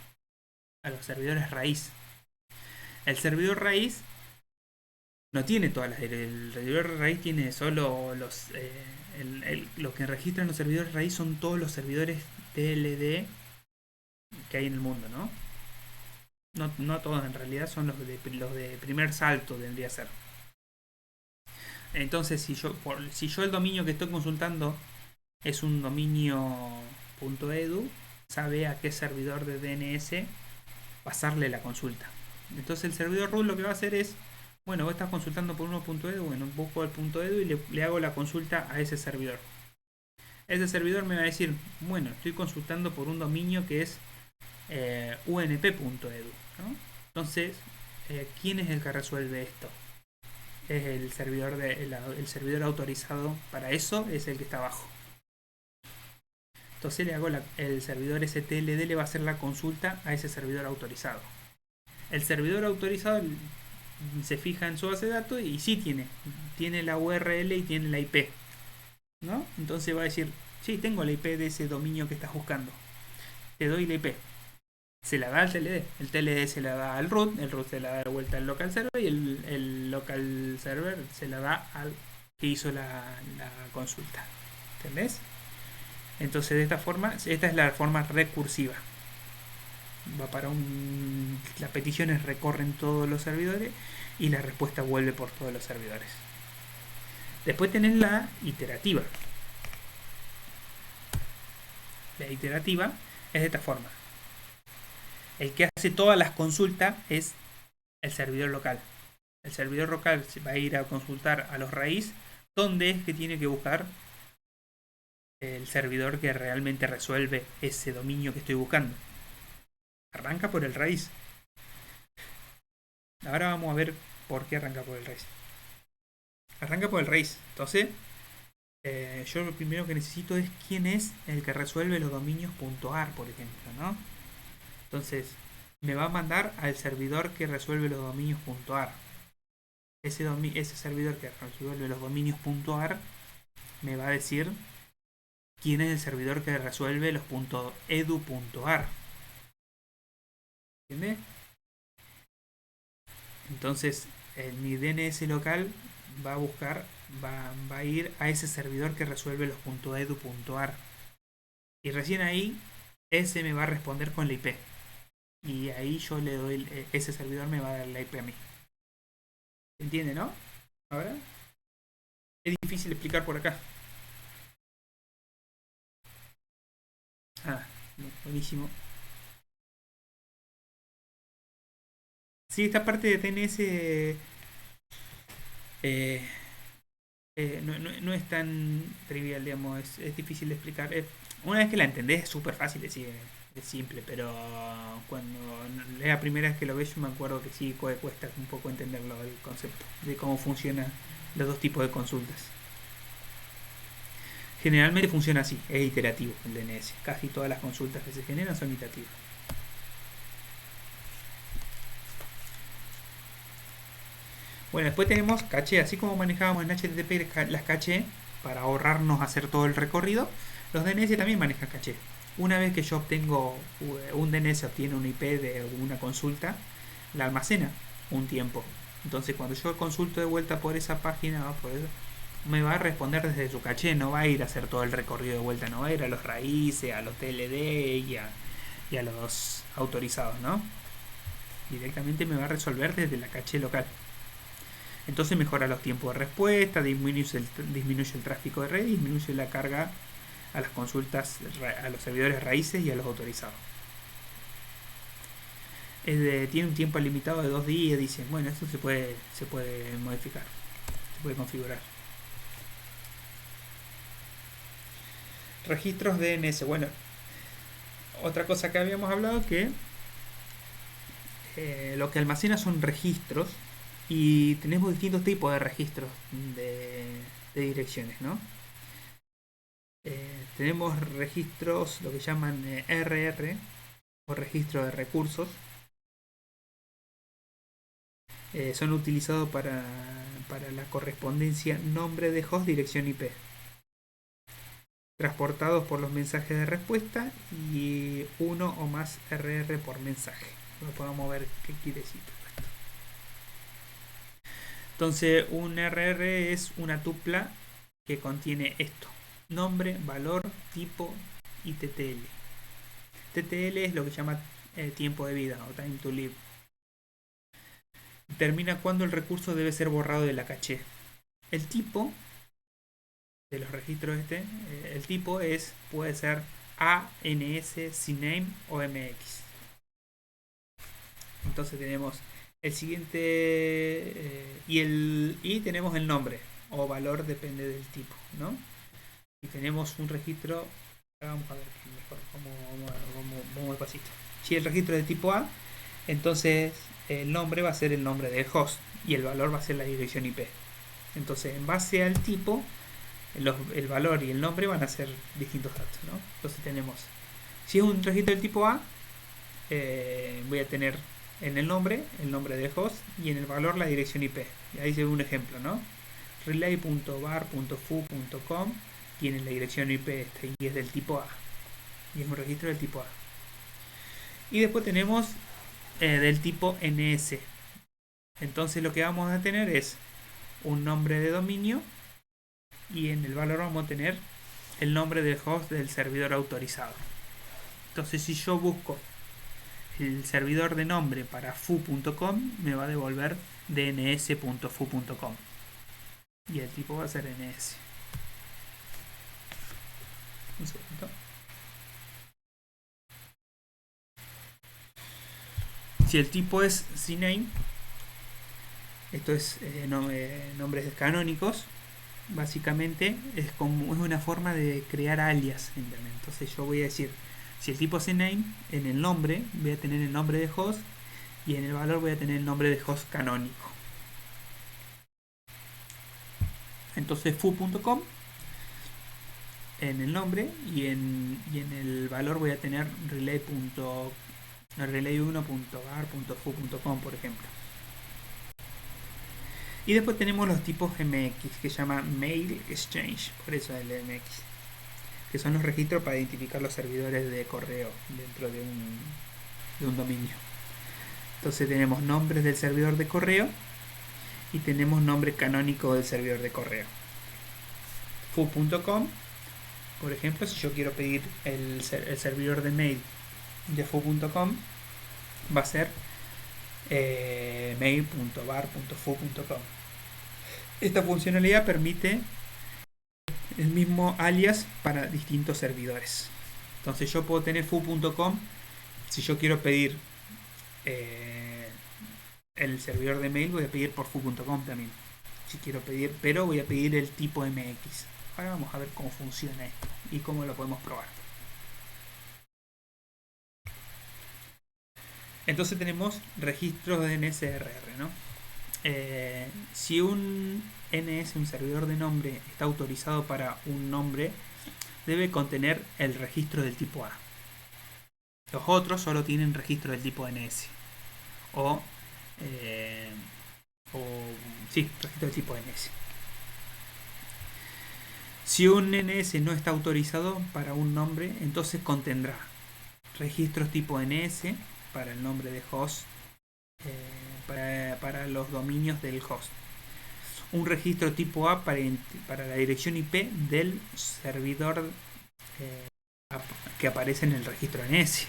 a los servidores raíz. El servidor raíz no tiene todas las. El servidor raíz tiene solo lo que registran los servidores raíz son todos los servidores TLD que hay en el mundo, ¿no? No todos en realidad, son los de primer salto, tendría que ser. Entonces, si yo el dominio que estoy consultando es un dominio .edu, sabe a qué servidor de DNS pasarle la consulta. Entonces el servidor root lo que va a hacer es, bueno, vos estás consultando por 1.edu, bueno, busco el .edu y le hago la consulta a ese servidor. Ese servidor me va a decir, bueno, estoy consultando por un dominio que es unp.edu, ¿no? Entonces, ¿quién es el que resuelve esto? Es el servidor autorizado para eso, es el que está abajo. Entonces le hago el servidor STLD le va a hacer la consulta a ese servidor autorizado. El servidor autorizado se fija en su base de datos y sí tiene la URL y tiene la IP, ¿no? Entonces va a decir, sí, tengo la IP de ese dominio que estás buscando. Te doy la IP. Se la da al TLD. El TLD se la da al root, el root se la da de vuelta al local server y el local server se la da al que hizo la consulta. ¿Entendés? Entonces de esta forma, esta es la forma recursiva. Va para las peticiones recorren todos los servidores y la respuesta vuelve por todos los servidores. Después tenés la iterativa. La iterativa es de esta forma. El que hace todas las consultas es el servidor local. El servidor local va a ir a consultar a los raíz dónde es que tiene que buscar el servidor que realmente resuelve ese dominio que estoy buscando. Arranca por el raíz. Ahora vamos a ver por qué arranca por el raíz. Arranca por el raíz. Entonces, yo lo primero que necesito es quién es el que resuelve los dominios .ar, por ejemplo, ¿no? Entonces, me va a mandar al servidor que resuelve los dominios .ar. Ese servidor que resuelve los dominios .ar me va a decir quién es el servidor que resuelve los .edu.ar. ¿Entiendes? Entonces, mi DNS local va a buscar, va a ir a ese servidor que resuelve los .edu.ar. Y recién ahí, ese me va a responder con la IP. Y ahí yo le doy, ese servidor me va a dar la IP a mí. ¿Se entiende, no? Ahora, es difícil explicar por acá. Ah, buenísimo. Sí, esta parte de TNS no es tan trivial, digamos, es difícil de explicar. Una vez que la entendés es súper fácil, es simple, pero cuando es la primera vez que lo ves yo me acuerdo que sí cuesta un poco entenderlo, el concepto de cómo funcionan los dos tipos de consultas. Generalmente funciona así, es iterativo el DNS. Casi todas las consultas que se generan son iterativas. Bueno, después tenemos caché, así como manejábamos en HTTP las caché para ahorrarnos hacer todo el recorrido, los DNS también manejan caché. Una vez que yo obtengo un DNS, obtiene una IP de una consulta, la almacena un tiempo. Entonces cuando yo consulto de vuelta por esa página, me va a responder desde su caché, no va a ir a hacer todo el recorrido de vuelta, no va a ir a los raíces, a los TLD y a los autorizados, ¿no? Directamente me va a resolver desde la caché local. Entonces mejora los tiempos de respuesta, disminuye el tráfico de red y disminuye la carga a las consultas, a los servidores raíces y a los autorizados. Tiene un tiempo limitado de 2 días, dicen, bueno, esto se puede modificar, se puede configurar. Registros DNS, bueno, otra cosa que habíamos hablado que lo que almacena son registros y tenemos distintos tipos de registros de direcciones, ¿no? Tenemos registros, lo que llaman RR o registro de recursos. Son utilizados para la correspondencia nombre de host, dirección IP, transportados por los mensajes de respuesta y uno o más RR por mensaje. Lo podemos ver qué quiere decir esto. Entonces un RR es una tupla que contiene esto: nombre, valor, tipo y TTL. TTL es lo que se llama tiempo de vida o time to live. Determina cuándo el recurso debe ser borrado de la caché. El tipo de los registros el tipo puede ser ANS, CNAME o MX. Entonces tenemos el siguiente y tenemos el nombre o valor, depende del tipo, ¿no? Y tenemos un registro, vamos a ver mejor cómo despacito. Si el registro es de tipo A, entonces el nombre va a ser el nombre del host y el valor va a ser la dirección IP. Entonces, en base al tipo, el valor y el nombre van a ser distintos datos, ¿no? Entonces tenemos, si es un registro del tipo A, voy a tener en el nombre del host y en el valor la dirección IP. Y ahí se ve un ejemplo, ¿no? relay.bar.fu.com tiene la dirección IP y es del tipo A. Y es un registro del tipo A. Y después tenemos del tipo NS. Entonces lo que vamos a tener es un nombre de dominio y en el valor vamos a tener el nombre del host del servidor autorizado. Entonces si yo busco el servidor de nombre para fu.com, me va a devolver dns.fu.com y el tipo va a ser ns. Un segundo. Si el tipo es CNAME, esto es nombres canónicos, básicamente es una forma de crear alias. Entonces yo voy a decir, si el tipo es CNAME, en el nombre voy a tener el nombre de host y en el valor voy a tener el nombre de host canónico. Entonces fu.com en el nombre y en el valor voy a tener relay1.bar.fu.com, por ejemplo. Y después tenemos los tipos MX, que se llama Mail Exchange, por eso el MX, que son los registros para identificar los servidores de correo dentro de un dominio. Entonces tenemos nombres del servidor de correo y tenemos nombre canónico del servidor de correo. fu.com, por ejemplo, si yo quiero pedir el servidor de mail de fu.com, va a ser mail.bar.fu.com. Esta funcionalidad permite el mismo alias para distintos servidores. Entonces yo puedo tener fu.com si yo quiero pedir el servidor de mail, voy a pedir por fu.com también. Si quiero pedir, pero voy a pedir el tipo MX. Ahora vamos a ver cómo funciona esto y cómo lo podemos probar. Entonces tenemos registros de NSRR, ¿no? Si un NS, un servidor de nombre, está autorizado para un nombre, debe contener el registro del tipo A. Los otros solo tienen registro del tipo NS. O Sí, registro de tipo DNS. Si un DNS no está autorizado para un nombre, entonces contendrá registros tipo DNS para el nombre de host, para los dominios del host. Un registro tipo A para la dirección IP del servidor que aparece en el registro DNS.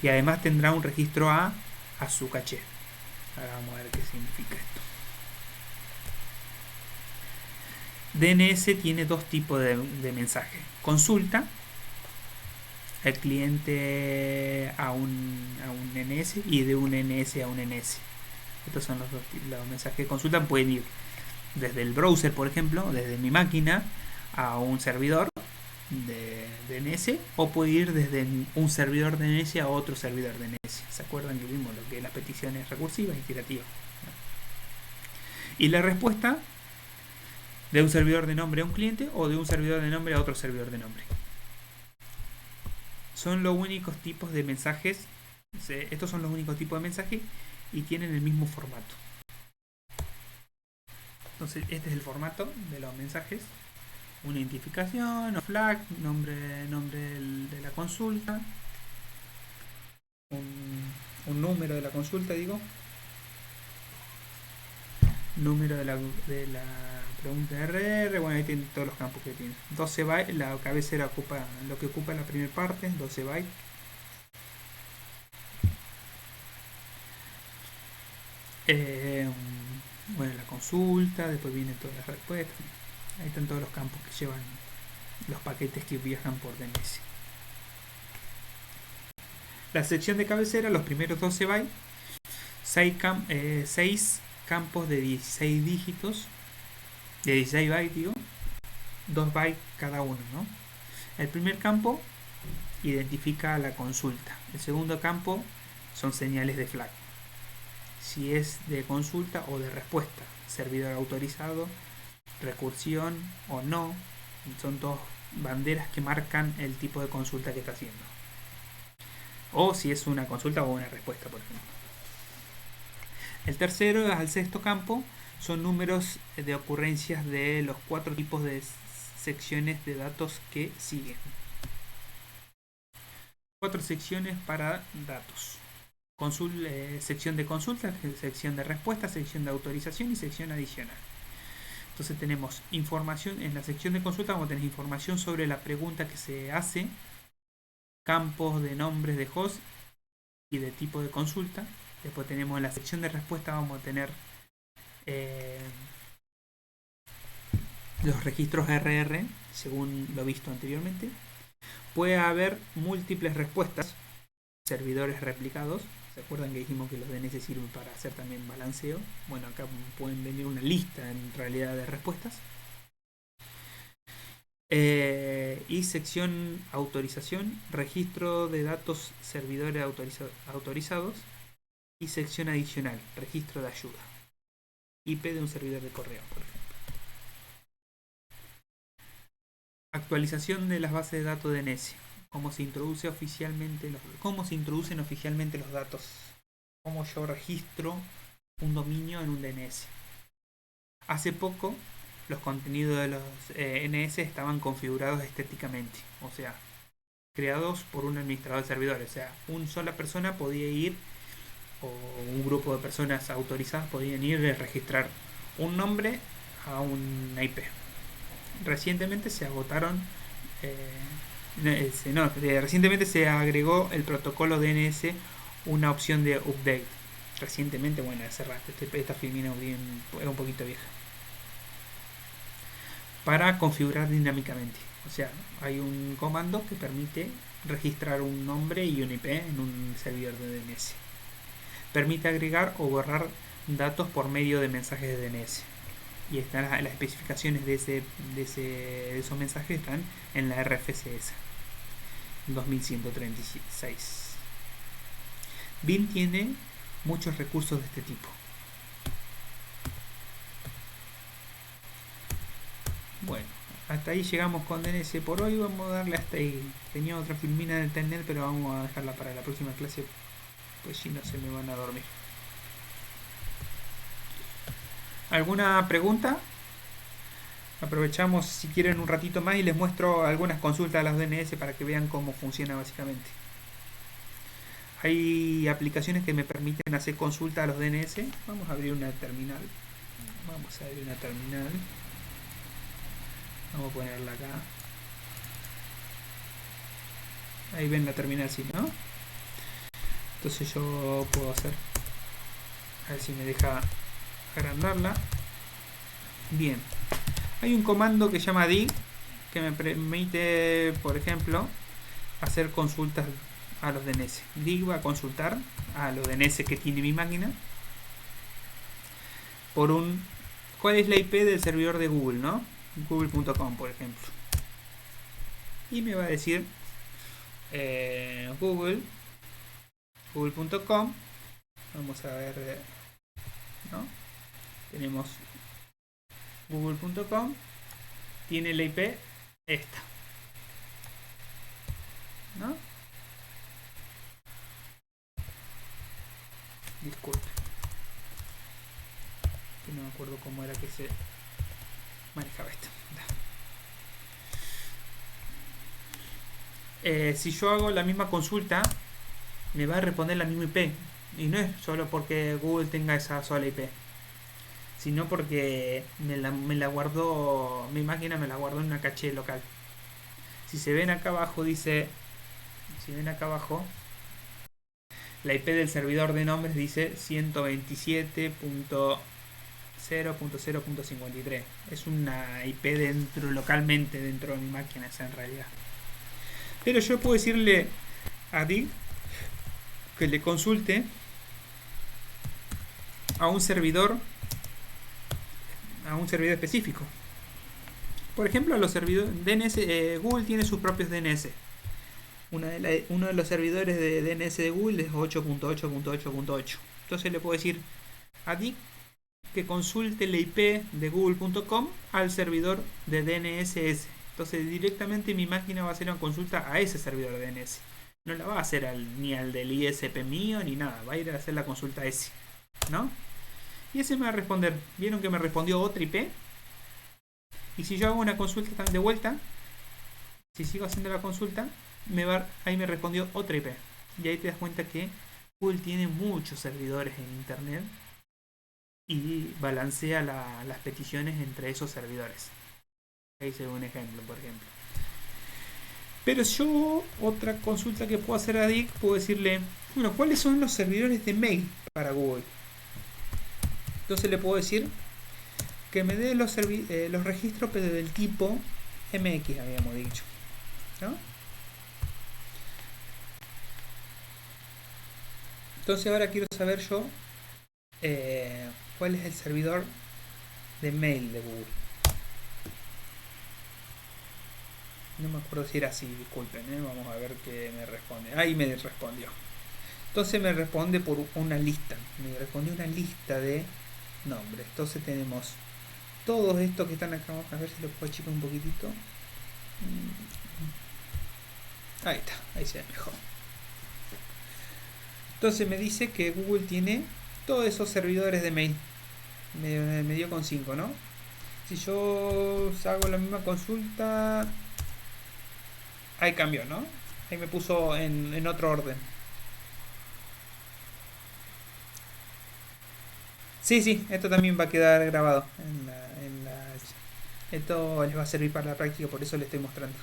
Y además tendrá un registro A su caché. Ahora vamos a ver qué significa esto. DNS tiene dos tipos de mensaje. Consulta, el cliente a un NS, y de un NS a un NS. Estos son los mensajes que consultan. Pueden ir desde el browser, por ejemplo, desde mi máquina a un servidor de DNS, o puede ir desde un servidor DNS a otro servidor DNS. ¿Se acuerdan que vimos lo que las peticiones recursivas y iterativas? Y la respuesta de un servidor de nombre a un cliente o de un servidor de nombre a otro servidor de nombre. Son los únicos tipos de mensajes. Estos son los únicos tipos de mensajes y tienen el mismo formato. Entonces, este es el formato de los mensajes. Una identificación, o flag, nombre de la consulta, un número de la consulta, digo, número de la pregunta de RR. Bueno, ahí tiene todos los campos que tiene. 12 bytes, la cabecera ocupa lo que ocupa la primera parte, 12 bytes. Bueno, la consulta, después vienen todas las respuestas. Ahí están todos los campos que llevan los paquetes que viajan por DNS. La sección de cabecera, los primeros 12 bytes, 6 campos de 16 dígitos, de 16 bytes, digo, 2 bytes cada uno, ¿no? El primer campo identifica la consulta. El segundo campo son señales de flag. Si es de consulta o de respuesta, servidor autorizado, recursión o no, son dos banderas que marcan el tipo de consulta que está haciendo. O si es una consulta o una respuesta, por ejemplo. El tercero al sexto campo son números de ocurrencias de los 4 tipos de secciones de datos que siguen. 4 secciones para datos. Sección de consulta, sección de respuesta, sección de autorización y sección adicional. Entonces tenemos información. En la sección de consulta vamos a tener información sobre la pregunta que se hace, campos de nombres de host y de tipo de consulta. Después tenemos en la sección de respuesta, vamos a tener los registros RR, según lo visto anteriormente. Puede haber múltiples respuestas, servidores replicados. ¿Se acuerdan que dijimos que los DNS sirven para hacer también balanceo? Bueno, acá pueden venir una lista en realidad de respuestas. Y sección autorización, registro de datos servidores autorizados. Y sección adicional, registro de ayuda, IP de un servidor de correo, por ejemplo. Actualización de las bases de datos de DNS. Cómo se introducen oficialmente los datos. Cómo yo registro un dominio en un DNS. Hace poco los contenidos de los DNS estaban configurados estéticamente, o sea, creados por un administrador de servidores. O sea, una sola persona podía ir, o un grupo de personas autorizadas podían ir a registrar un nombre a una IP. Recientemente se agotaron recientemente se agregó el protocolo DNS una opción de update. Recientemente, bueno, hace rato, esta filmina es un poquito vieja, para configurar dinámicamente. O sea, hay un comando que permite registrar un nombre y un IP en un servidor de DNS. Permite agregar o borrar datos por medio de mensajes de DNS. Y están las especificaciones de esos mensajes están en la RFCS 2136. BIM tiene muchos recursos de este tipo. Bueno, hasta ahí llegamos con DNS por hoy. Vamos a darle hasta ahí. Tenía otra filmina en internet, pero vamos a dejarla para la próxima clase, pues si no se me van a dormir. ¿Alguna pregunta? Aprovechamos si quieren un ratito más y les muestro algunas consultas a los DNS para que vean cómo funciona básicamente. Hay aplicaciones que me permiten hacer consulta a los DNS. Vamos a abrir una terminal. Vamos a abrir una terminal. Vamos a ponerla acá. Ahí ven la terminal, ¿sí, no? Entonces yo puedo hacer, a ver si me deja agrandarla. Bien, hay un comando que se llama dig que me permite, por ejemplo, hacer consultas a los DNS. Dig va a consultar a los DNS que tiene mi máquina por un... ¿Cuál es la IP del servidor de Google, no? Google.com, por ejemplo. Y me va a decir google.com. Vamos a ver, ¿no? Tenemos google.com, tiene la IP esta, ¿no? Disculpe, que no me acuerdo cómo era que se manejaba esto. Si yo hago la misma consulta, me va a responder la misma IP. Y no es solo porque Google tenga esa sola IP, sino porque me la guardó, mi máquina me la guardó en una caché local. Si se ven acá abajo, dice, si ven acá abajo, la IP del servidor de nombres dice 127.0.0.53. Es una IP localmente dentro de mi máquina, esa en realidad. Pero yo puedo decirle a dig que le consulte a un servidor específico. Por ejemplo, a los servidores DNS, Google tiene sus propios DNS. Uno de los servidores de DNS de Google es 8.8.8.8. Entonces le puedo decir a dig que consulte la IP de google.com al servidor de DNS. Entonces directamente mi máquina va a hacer una consulta a ese servidor de DNS. No la va a hacer ni al del ISP mío ni nada. Va a ir a hacer la consulta a ese, ¿no? Y ese me va a responder. ¿Vieron que me respondió otra IP? Y si yo hago una consulta de vuelta, si sigo haciendo la consulta, ahí me respondió otra IP. Y ahí te das cuenta que Google tiene muchos servidores en internet y balancea las peticiones entre esos servidores. Ahí se ve un ejemplo, por ejemplo. Pero yo, otra consulta que puedo hacer a dig, puedo decirle, bueno, ¿cuáles son los servidores de mail para Google? Entonces le puedo decir que me dé los registros, pero del tipo MX, habíamos dicho, ¿no? Entonces ahora quiero saber yo cuál es el servidor de mail de Google. No me acuerdo si era así, disculpen, vamos a ver qué me responde. Ahí me respondió. Entonces me responde por una lista. Me respondió una lista de nombres. Entonces tenemos todos estos que están acá. A ver si lo puedo achicar un poquitito. Ahí está, ahí se ve mejor. Entonces me dice que Google tiene todos esos servidores de mail. Me dio con 5, ¿no? Si yo hago la misma consulta, ahí cambió, ¿no? Ahí me puso en otro orden. Sí, esto también va a quedar grabado esto les va a servir para la práctica, por eso les estoy mostrando.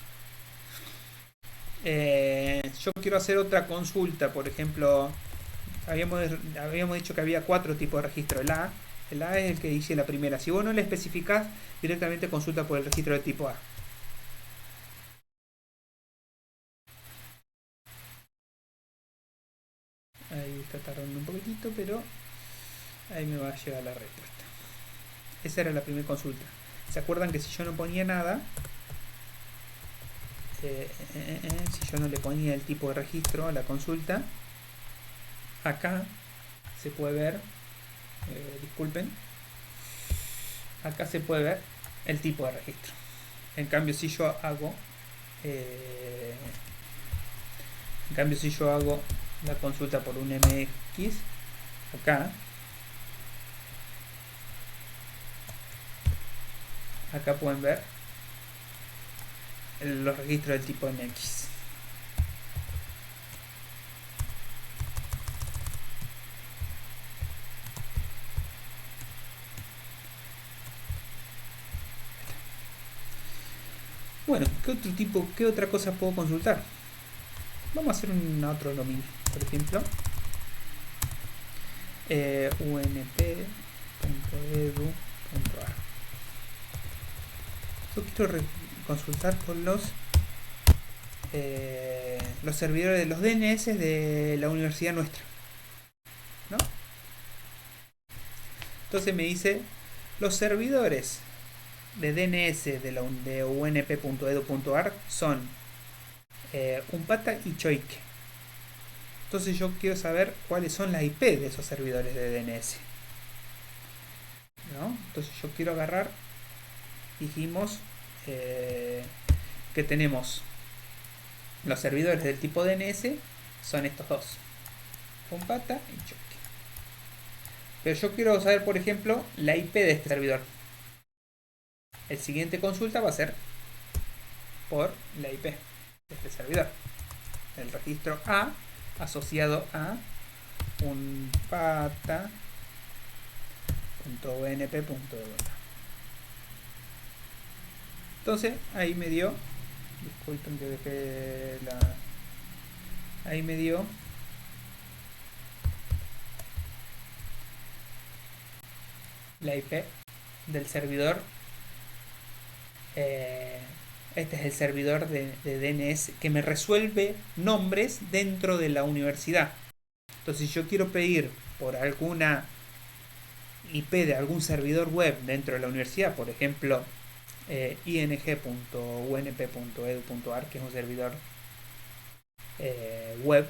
Yo quiero hacer otra consulta, por ejemplo, habíamos dicho que había 4 tipos de registro. El A es el que dice la primera. Si vos no le especificás, directamente consulta por el registro de tipo A. Ahí está tardando un poquitito, pero ahí me va a llegar la respuesta. Esa era la primera consulta. ¿Se acuerdan que si yo no ponía nada, si yo no le ponía el tipo de registro a la consulta, acá se puede ver, disculpen, acá se puede ver el tipo de registro. En cambio, si yo hago la consulta por un MX, acá Acá pueden ver los registros del tipo MX. Bueno, ¿qué otra cosa puedo consultar? Vamos a hacer otro dominio, por ejemplo, unp.edu.ar. Yo quiero consultar por los servidores de los DNS de la universidad nuestra, ¿no? Entonces me dice los servidores de DNS de unp.edu.ar son Unpata y Choike. Entonces yo quiero saber cuáles son las IP de esos servidores de DNS, ¿no? Entonces yo quiero agarrar, dijimos que tenemos los servidores del tipo DNS, son estos dos, Unpata y Choike. Pero yo quiero saber, por ejemplo, la IP de este servidor. El siguiente consulta va a ser por la IP de este servidor. El registro A asociado a unpata.unp.edu. Entonces ahí me dio, disculpen que dejé ahí me dio la IP del servidor. Este es el servidor de DNS que me resuelve nombres dentro de la universidad. Entonces, si yo quiero pedir por alguna IP de algún servidor web dentro de la universidad, por ejemplo, ing.unp.edu.ar, que es un servidor web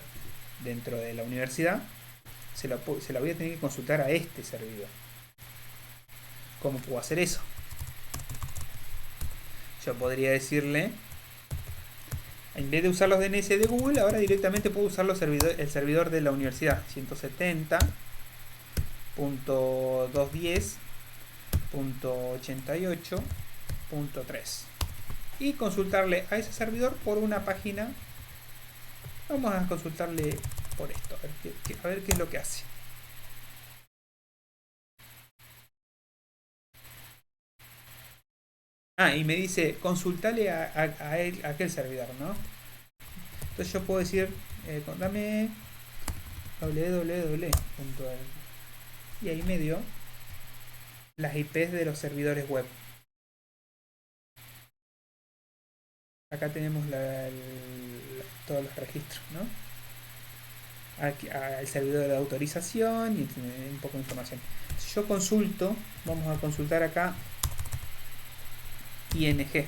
dentro de la universidad, se la voy a tener que consultar a este servidor. ¿Cómo puedo hacer eso? Yo podría decirle, en vez de usar los DNS de Google, ahora directamente puedo usar el servidor de la universidad, 170.210.88.3, y consultarle a ese servidor por una página. Vamos a consultarle por esto, a ver qué es lo que hace. Y me dice, consultale a aquel servidor, ¿no? Entonces yo puedo decir, dame www.. Y ahí me dio las IPs de los servidores web. Acá tenemos todos los registros, ¿no? Aquí, el servidor de autorización y un poco de información. Si yo consulto, vamos a consultar acá ING.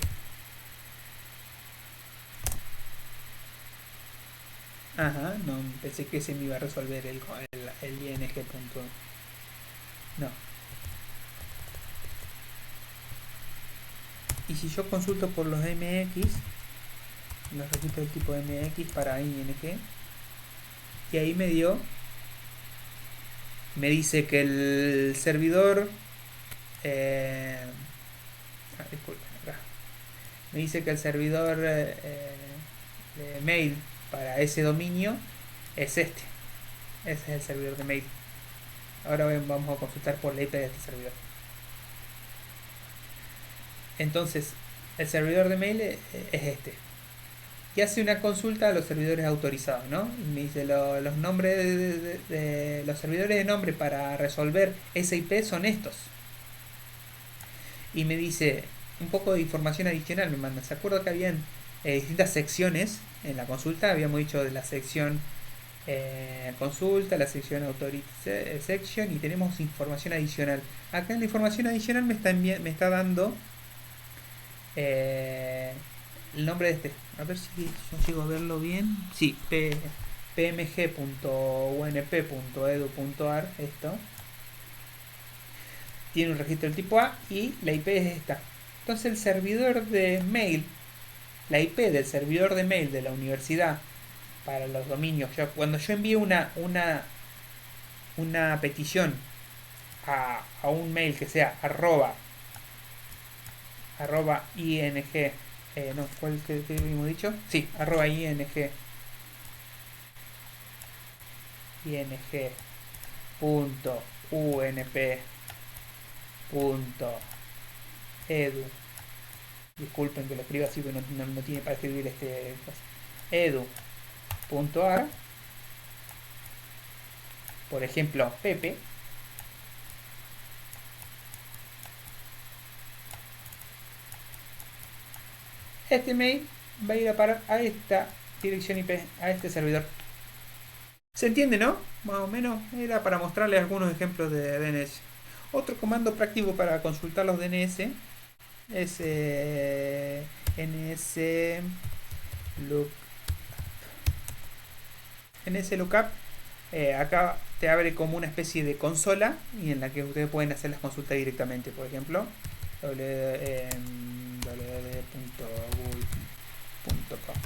Ajá, no, pensé que se me iba a resolver el ING. No. Y si yo consulto por los MX, los registros del tipo MX para ING, y ahí me dice que el servidor disculpen, acá me dice que el servidor de mail para ese dominio es este. Ese es el servidor de mail. Ahora vamos a consultar por la IP de este servidor. Entonces, el servidor de mail es este. Y hace una consulta a los servidores autorizados, ¿no? Y me dice los nombres de los servidores de nombre para resolver esa IP son estos. Y me dice un poco de información adicional, me manda. ¿Se acuerda que habían distintas secciones en la consulta? Habíamos dicho de la sección consulta, la sección authority section, y tenemos información adicional. Acá en la información adicional me está dando el nombre de este. A ver si yo llego a verlo bien. Sí, pmg.unp.edu.ar, esto. Tiene un registro del tipo A y la IP es esta. Entonces el servidor de mail, la IP del servidor de mail de la universidad para los dominios, cuando yo envío una petición a un mail que sea arroba ing, no, ¿cuál que habíamos dicho? Sí, arroba ing, ing punto unp punto edu. Disculpen que lo escriba así, pero no tiene para escribir este edu.ar, por ejemplo, Pepe. Este mail va a ir a parar a esta dirección IP, a este servidor. ¿Se entiende, no? Más o menos era para mostrarles algunos ejemplos de DNS. Otro comando práctico para consultar los DNS es nslookup. Acá te abre como una especie de consola y en la que ustedes pueden hacer las consultas directamente. Por ejemplo, www.google.com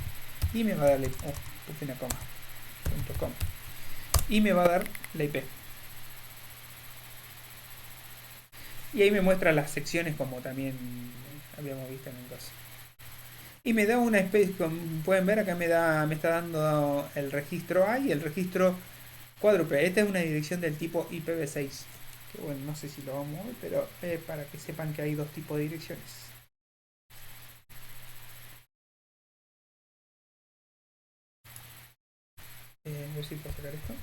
y me va a dar .com y me va a dar la IP. Y ahí me muestra las secciones como también habíamos visto en el caso. Y me da una especie, como pueden ver acá me está dando el registro A y el registro cuádruple. Esta es una dirección del tipo IPv6. Que bueno, no sé si lo vamos a ver, pero para que sepan que hay dos tipos de direcciones. A ver si puedo sacar esto.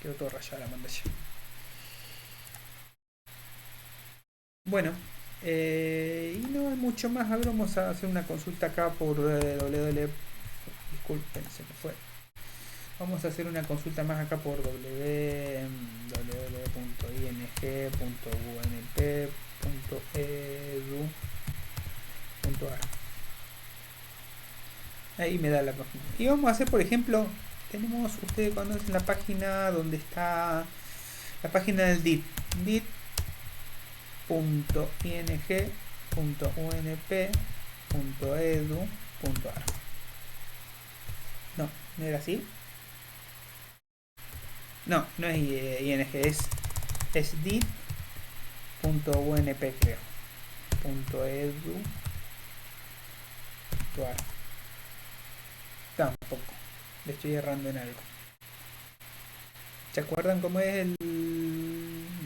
Quedó todo rayado la pantalla. Bueno, y no hay mucho más. A ver, vamos a hacer una consulta acá por www. Disculpen, se me fue. Vamos a hacer una consulta más acá por www.ing.unp.edu.ar. Ahí me da la página. Y vamos a hacer, por ejemplo, tenemos, ustedes conocen la página donde está la página del DIT. dit.ing.unp.edu.ar. No, no era así. No, no es ing, es dit.unp, creo. .edu.ar. Tampoco. Le estoy errando en algo. ¿Se acuerdan cómo es el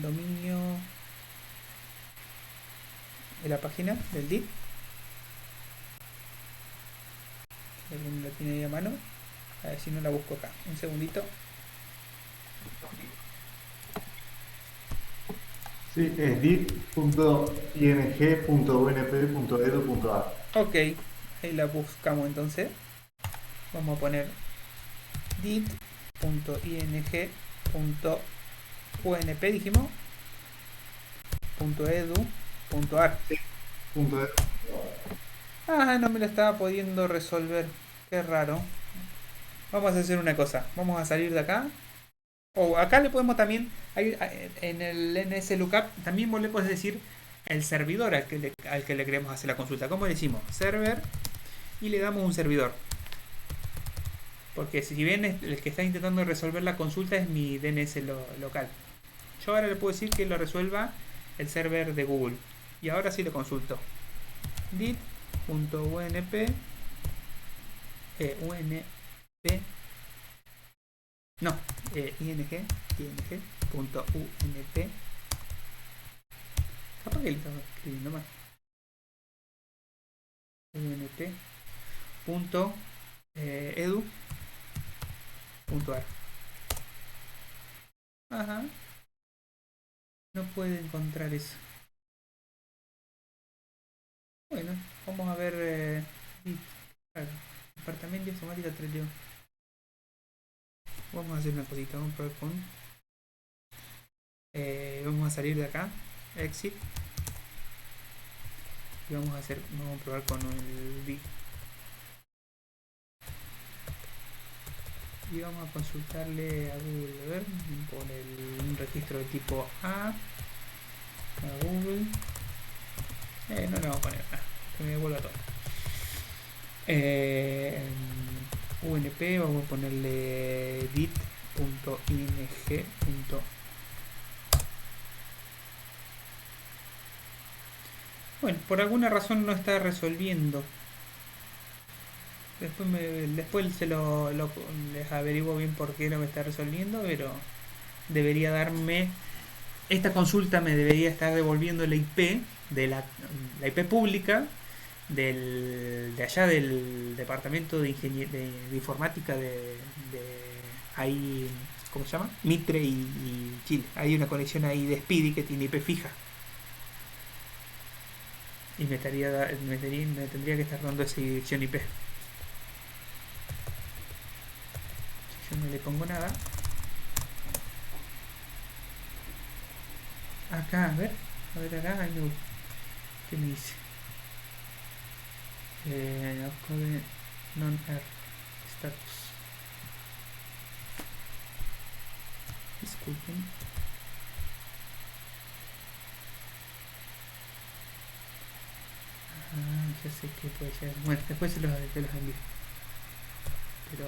dominio de la página del DIT? ¿Alguien lo tiene ahí a mano? A ver si no la busco acá. Un segundito. Sí, es dit.ing.unp.edu.ar. Ok, ahí la buscamos entonces. Vamos a poner dit.ing.unp, dijimos, .edu.ar. Sí, punto edu. Ah, no me lo estaba pudiendo resolver. Qué raro. Vamos a hacer una cosa. Vamos a salir de acá. O acá le podemos también, en el nslookup, también le puedes decir el servidor al que le queremos hacer la consulta. ¿Cómo le decimos? Server y le damos un servidor. Porque si bien el que está intentando resolver la consulta es mi DNS local. Yo ahora le puedo decir que lo resuelva el server de Google. Y ahora sí lo consulto. dit.unp no, ing.unp. Capaz que le estaba escribiendo mal. unp.edu.ar. Ajá. No puede encontrar eso. Bueno, vamos a ver. Departamento de informática 3 León. Vamos a hacer una cosita. Vamos a probar con. Vamos a salir de acá. Exit. Y vamos a probar con el big. Y vamos a consultarle a Google. A ver, poner un registro de tipo A Google. No le vamos a poner nada, que me devuelva todo. UNP, vamos a ponerle dit.ing. Bueno, por alguna razón no está resolviendo. Después les averiguo bien por qué no me está resolviendo, pero debería darme... Esta consulta me debería estar devolviendo la IP de la IP pública de allá del departamento de informática de ahí, ¿cómo se llama? Mitre y Chile. Hay una conexión ahí de Speedy que tiene IP fija. Y me tendría que estar dando esa dirección IP. Si yo no le pongo nada. Acá, a ver acá, ay, no. ¿Qué me dice? Code non-R status. Disculpen. Ah, ya sé que puede ser. Bueno, después se los envío. Pero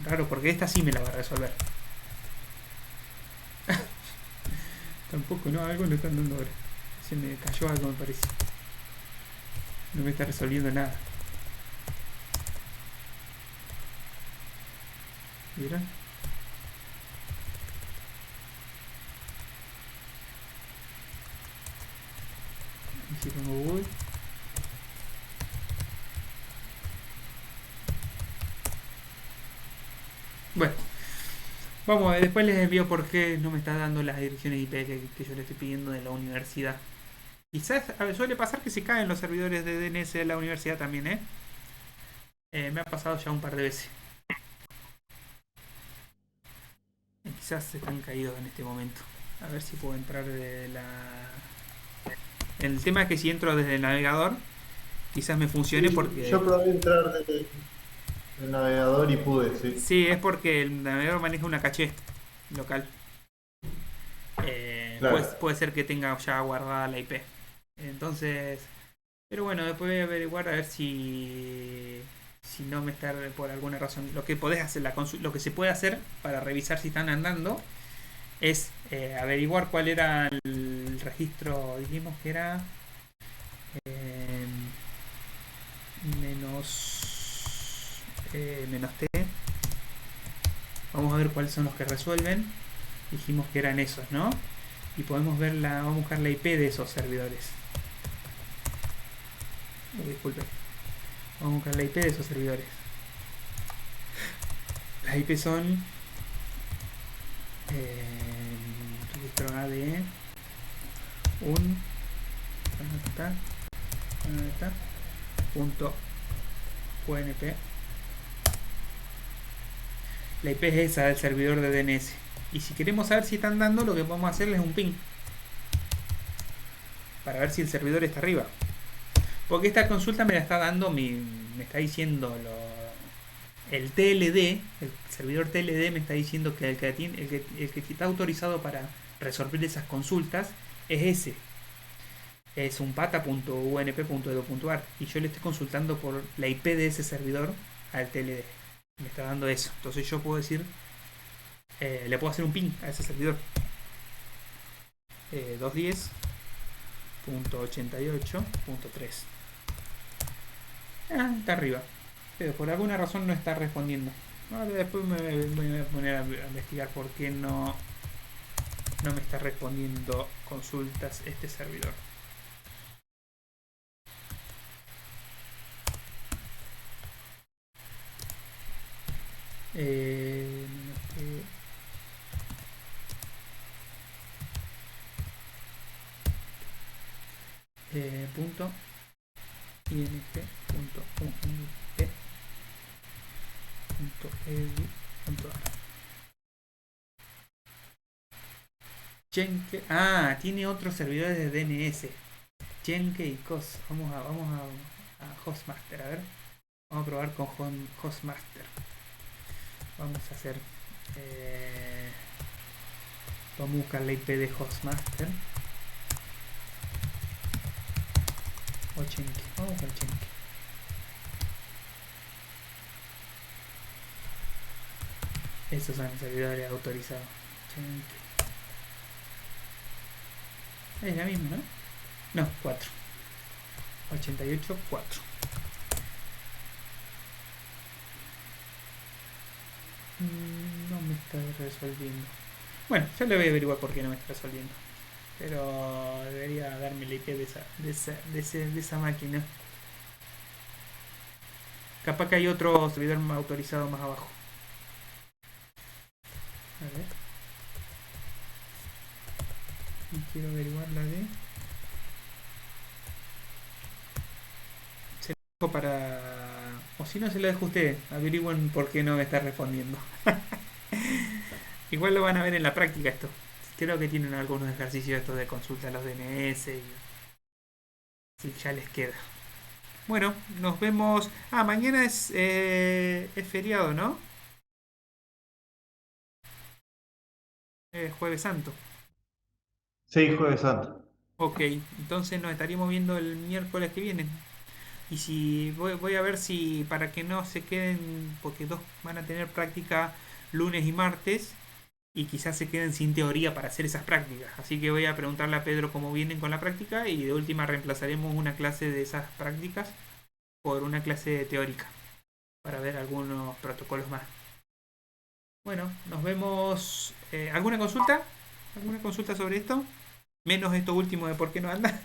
raro, porque esta sí me la va a resolver. Tampoco, no, algo no están dando ahora. Se me cayó algo, me parece. No me está resolviendo nada. ¿Vieron? Y si pongo Google. Bueno, vamos a ver, después les envío por qué no me está dando las direcciones IP que yo le estoy pidiendo de la universidad. Quizás a ver, suele pasar que se caen los servidores de DNS de la universidad también, ¿eh? Me ha pasado ya un par de veces. Quizás están caídos en este momento. A ver si puedo entrar de la... El tema es que si entro desde el navegador, quizás me funcione Sí, porque... yo probé entrar del navegador y pude, sí. Sí, es porque el navegador maneja una caché local. Claro. Puede ser que tenga ya guardada la IP. Entonces... Pero bueno, después voy a averiguar a ver si no me está por alguna razón. Lo que podés hacer, lo que se puede hacer para revisar si están andando es averiguar cuál era el registro. Dijimos que era eh, menos T. Vamos a ver cuáles son los que resuelven. Dijimos que eran esos, ¿no? Y podemos ver vamos a buscar la IP de esos servidores. Disculpe. Vamos a buscar la IP de esos servidores. Las IP son registro A de un ¿dónde está? Punto UNP. La IP es esa del servidor de DNS. Y si queremos saber si están dando, lo que podemos hacerles es un ping para ver si el servidor está arriba. Porque esta consulta me la está dando, me está diciendo el TLD, el servidor TLD me está diciendo que el que está autorizado para resolver esas consultas es ese. Es un pata.unp.edu.ar y yo le estoy consultando por la IP de ese servidor al TLD. Me está dando eso. Entonces yo puedo decir, le puedo hacer un ping a ese servidor. 210.88.3. Está arriba. Pero por alguna razón no está respondiendo. Ahora después me voy a poner a investigar por qué no me está respondiendo consultas este servidor. Eh, punto ing.unp.edu.ar. Jenke, tiene otros servidores de DNS. Jenke y COS. Vamos a Hostmaster, a ver. Vamos a probar con Hostmaster. Vamos a hacer. Vamos a buscar la IP de Hostmaster. O Jenke. Vamos a buscar Jenke. Esos son los servidores autorizados. Jenke. Es la misma, ¿no? No, 4. 88,4. No me está resolviendo. Bueno, ya le voy a averiguar por qué no me está resolviendo. Pero debería darme el IP de esa máquina. Capaz que hay otro servidor autorizado más abajo. A ver. Y quiero averiguar la de. Se lo dejo para. O si no, se lo dejo a usted. Averigüen por qué no me está respondiendo. Igual lo van a ver en la práctica esto. Creo que tienen algunos ejercicios estos de consulta a los DNS y si ya les queda. Bueno, nos vemos. Ah, mañana es feriado, ¿no? Jueves Santo. Sí, Jueves Santo. Ok, entonces nos estaríamos viendo el miércoles que viene. Y si voy a ver si para que no se queden, porque dos van a tener práctica lunes y martes, y quizás se queden sin teoría para hacer esas prácticas. Así que voy a preguntarle a Pedro cómo vienen con la práctica y de última reemplazaremos una clase de esas prácticas por una clase teórica para ver algunos protocolos más. Bueno, nos vemos. ¿Alguna consulta? ¿Alguna consulta sobre esto? Menos esto último de por qué no anda.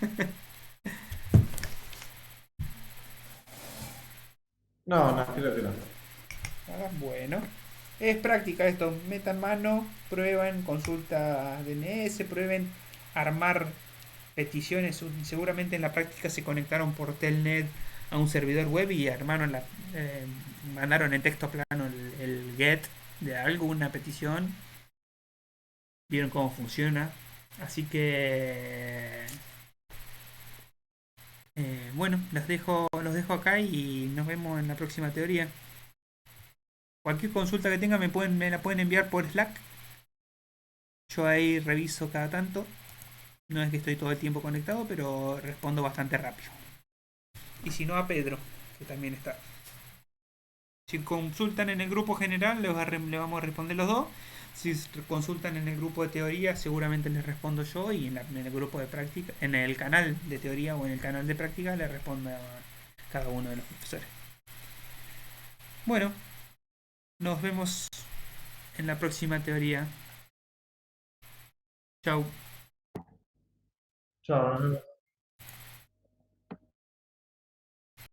No, no, creo que no. Ah, bueno, es práctica esto. Metan mano, prueben, consulta DNS, prueben armar peticiones. Seguramente en la práctica se conectaron por Telnet a un servidor web y eh, mandaron en texto plano el get de algo, una petición. Vieron cómo funciona. Así que bueno, los dejo acá y nos vemos en la próxima teoría. Cualquier consulta que tengan me la pueden enviar por Slack. Yo ahí reviso cada tanto. No es que estoy todo el tiempo conectado, pero respondo bastante rápido. Y si no, a Pedro, que también está. Si consultan en el grupo general, le vamos a responder los dos. Si consultan en el grupo de teoría, seguramente les respondo yo. Y en el grupo de práctica, en el canal de teoría o en el canal de práctica, le respondo a cada uno de los profesores. Bueno, nos vemos en la próxima teoría. Chau. Chao, nos vemos.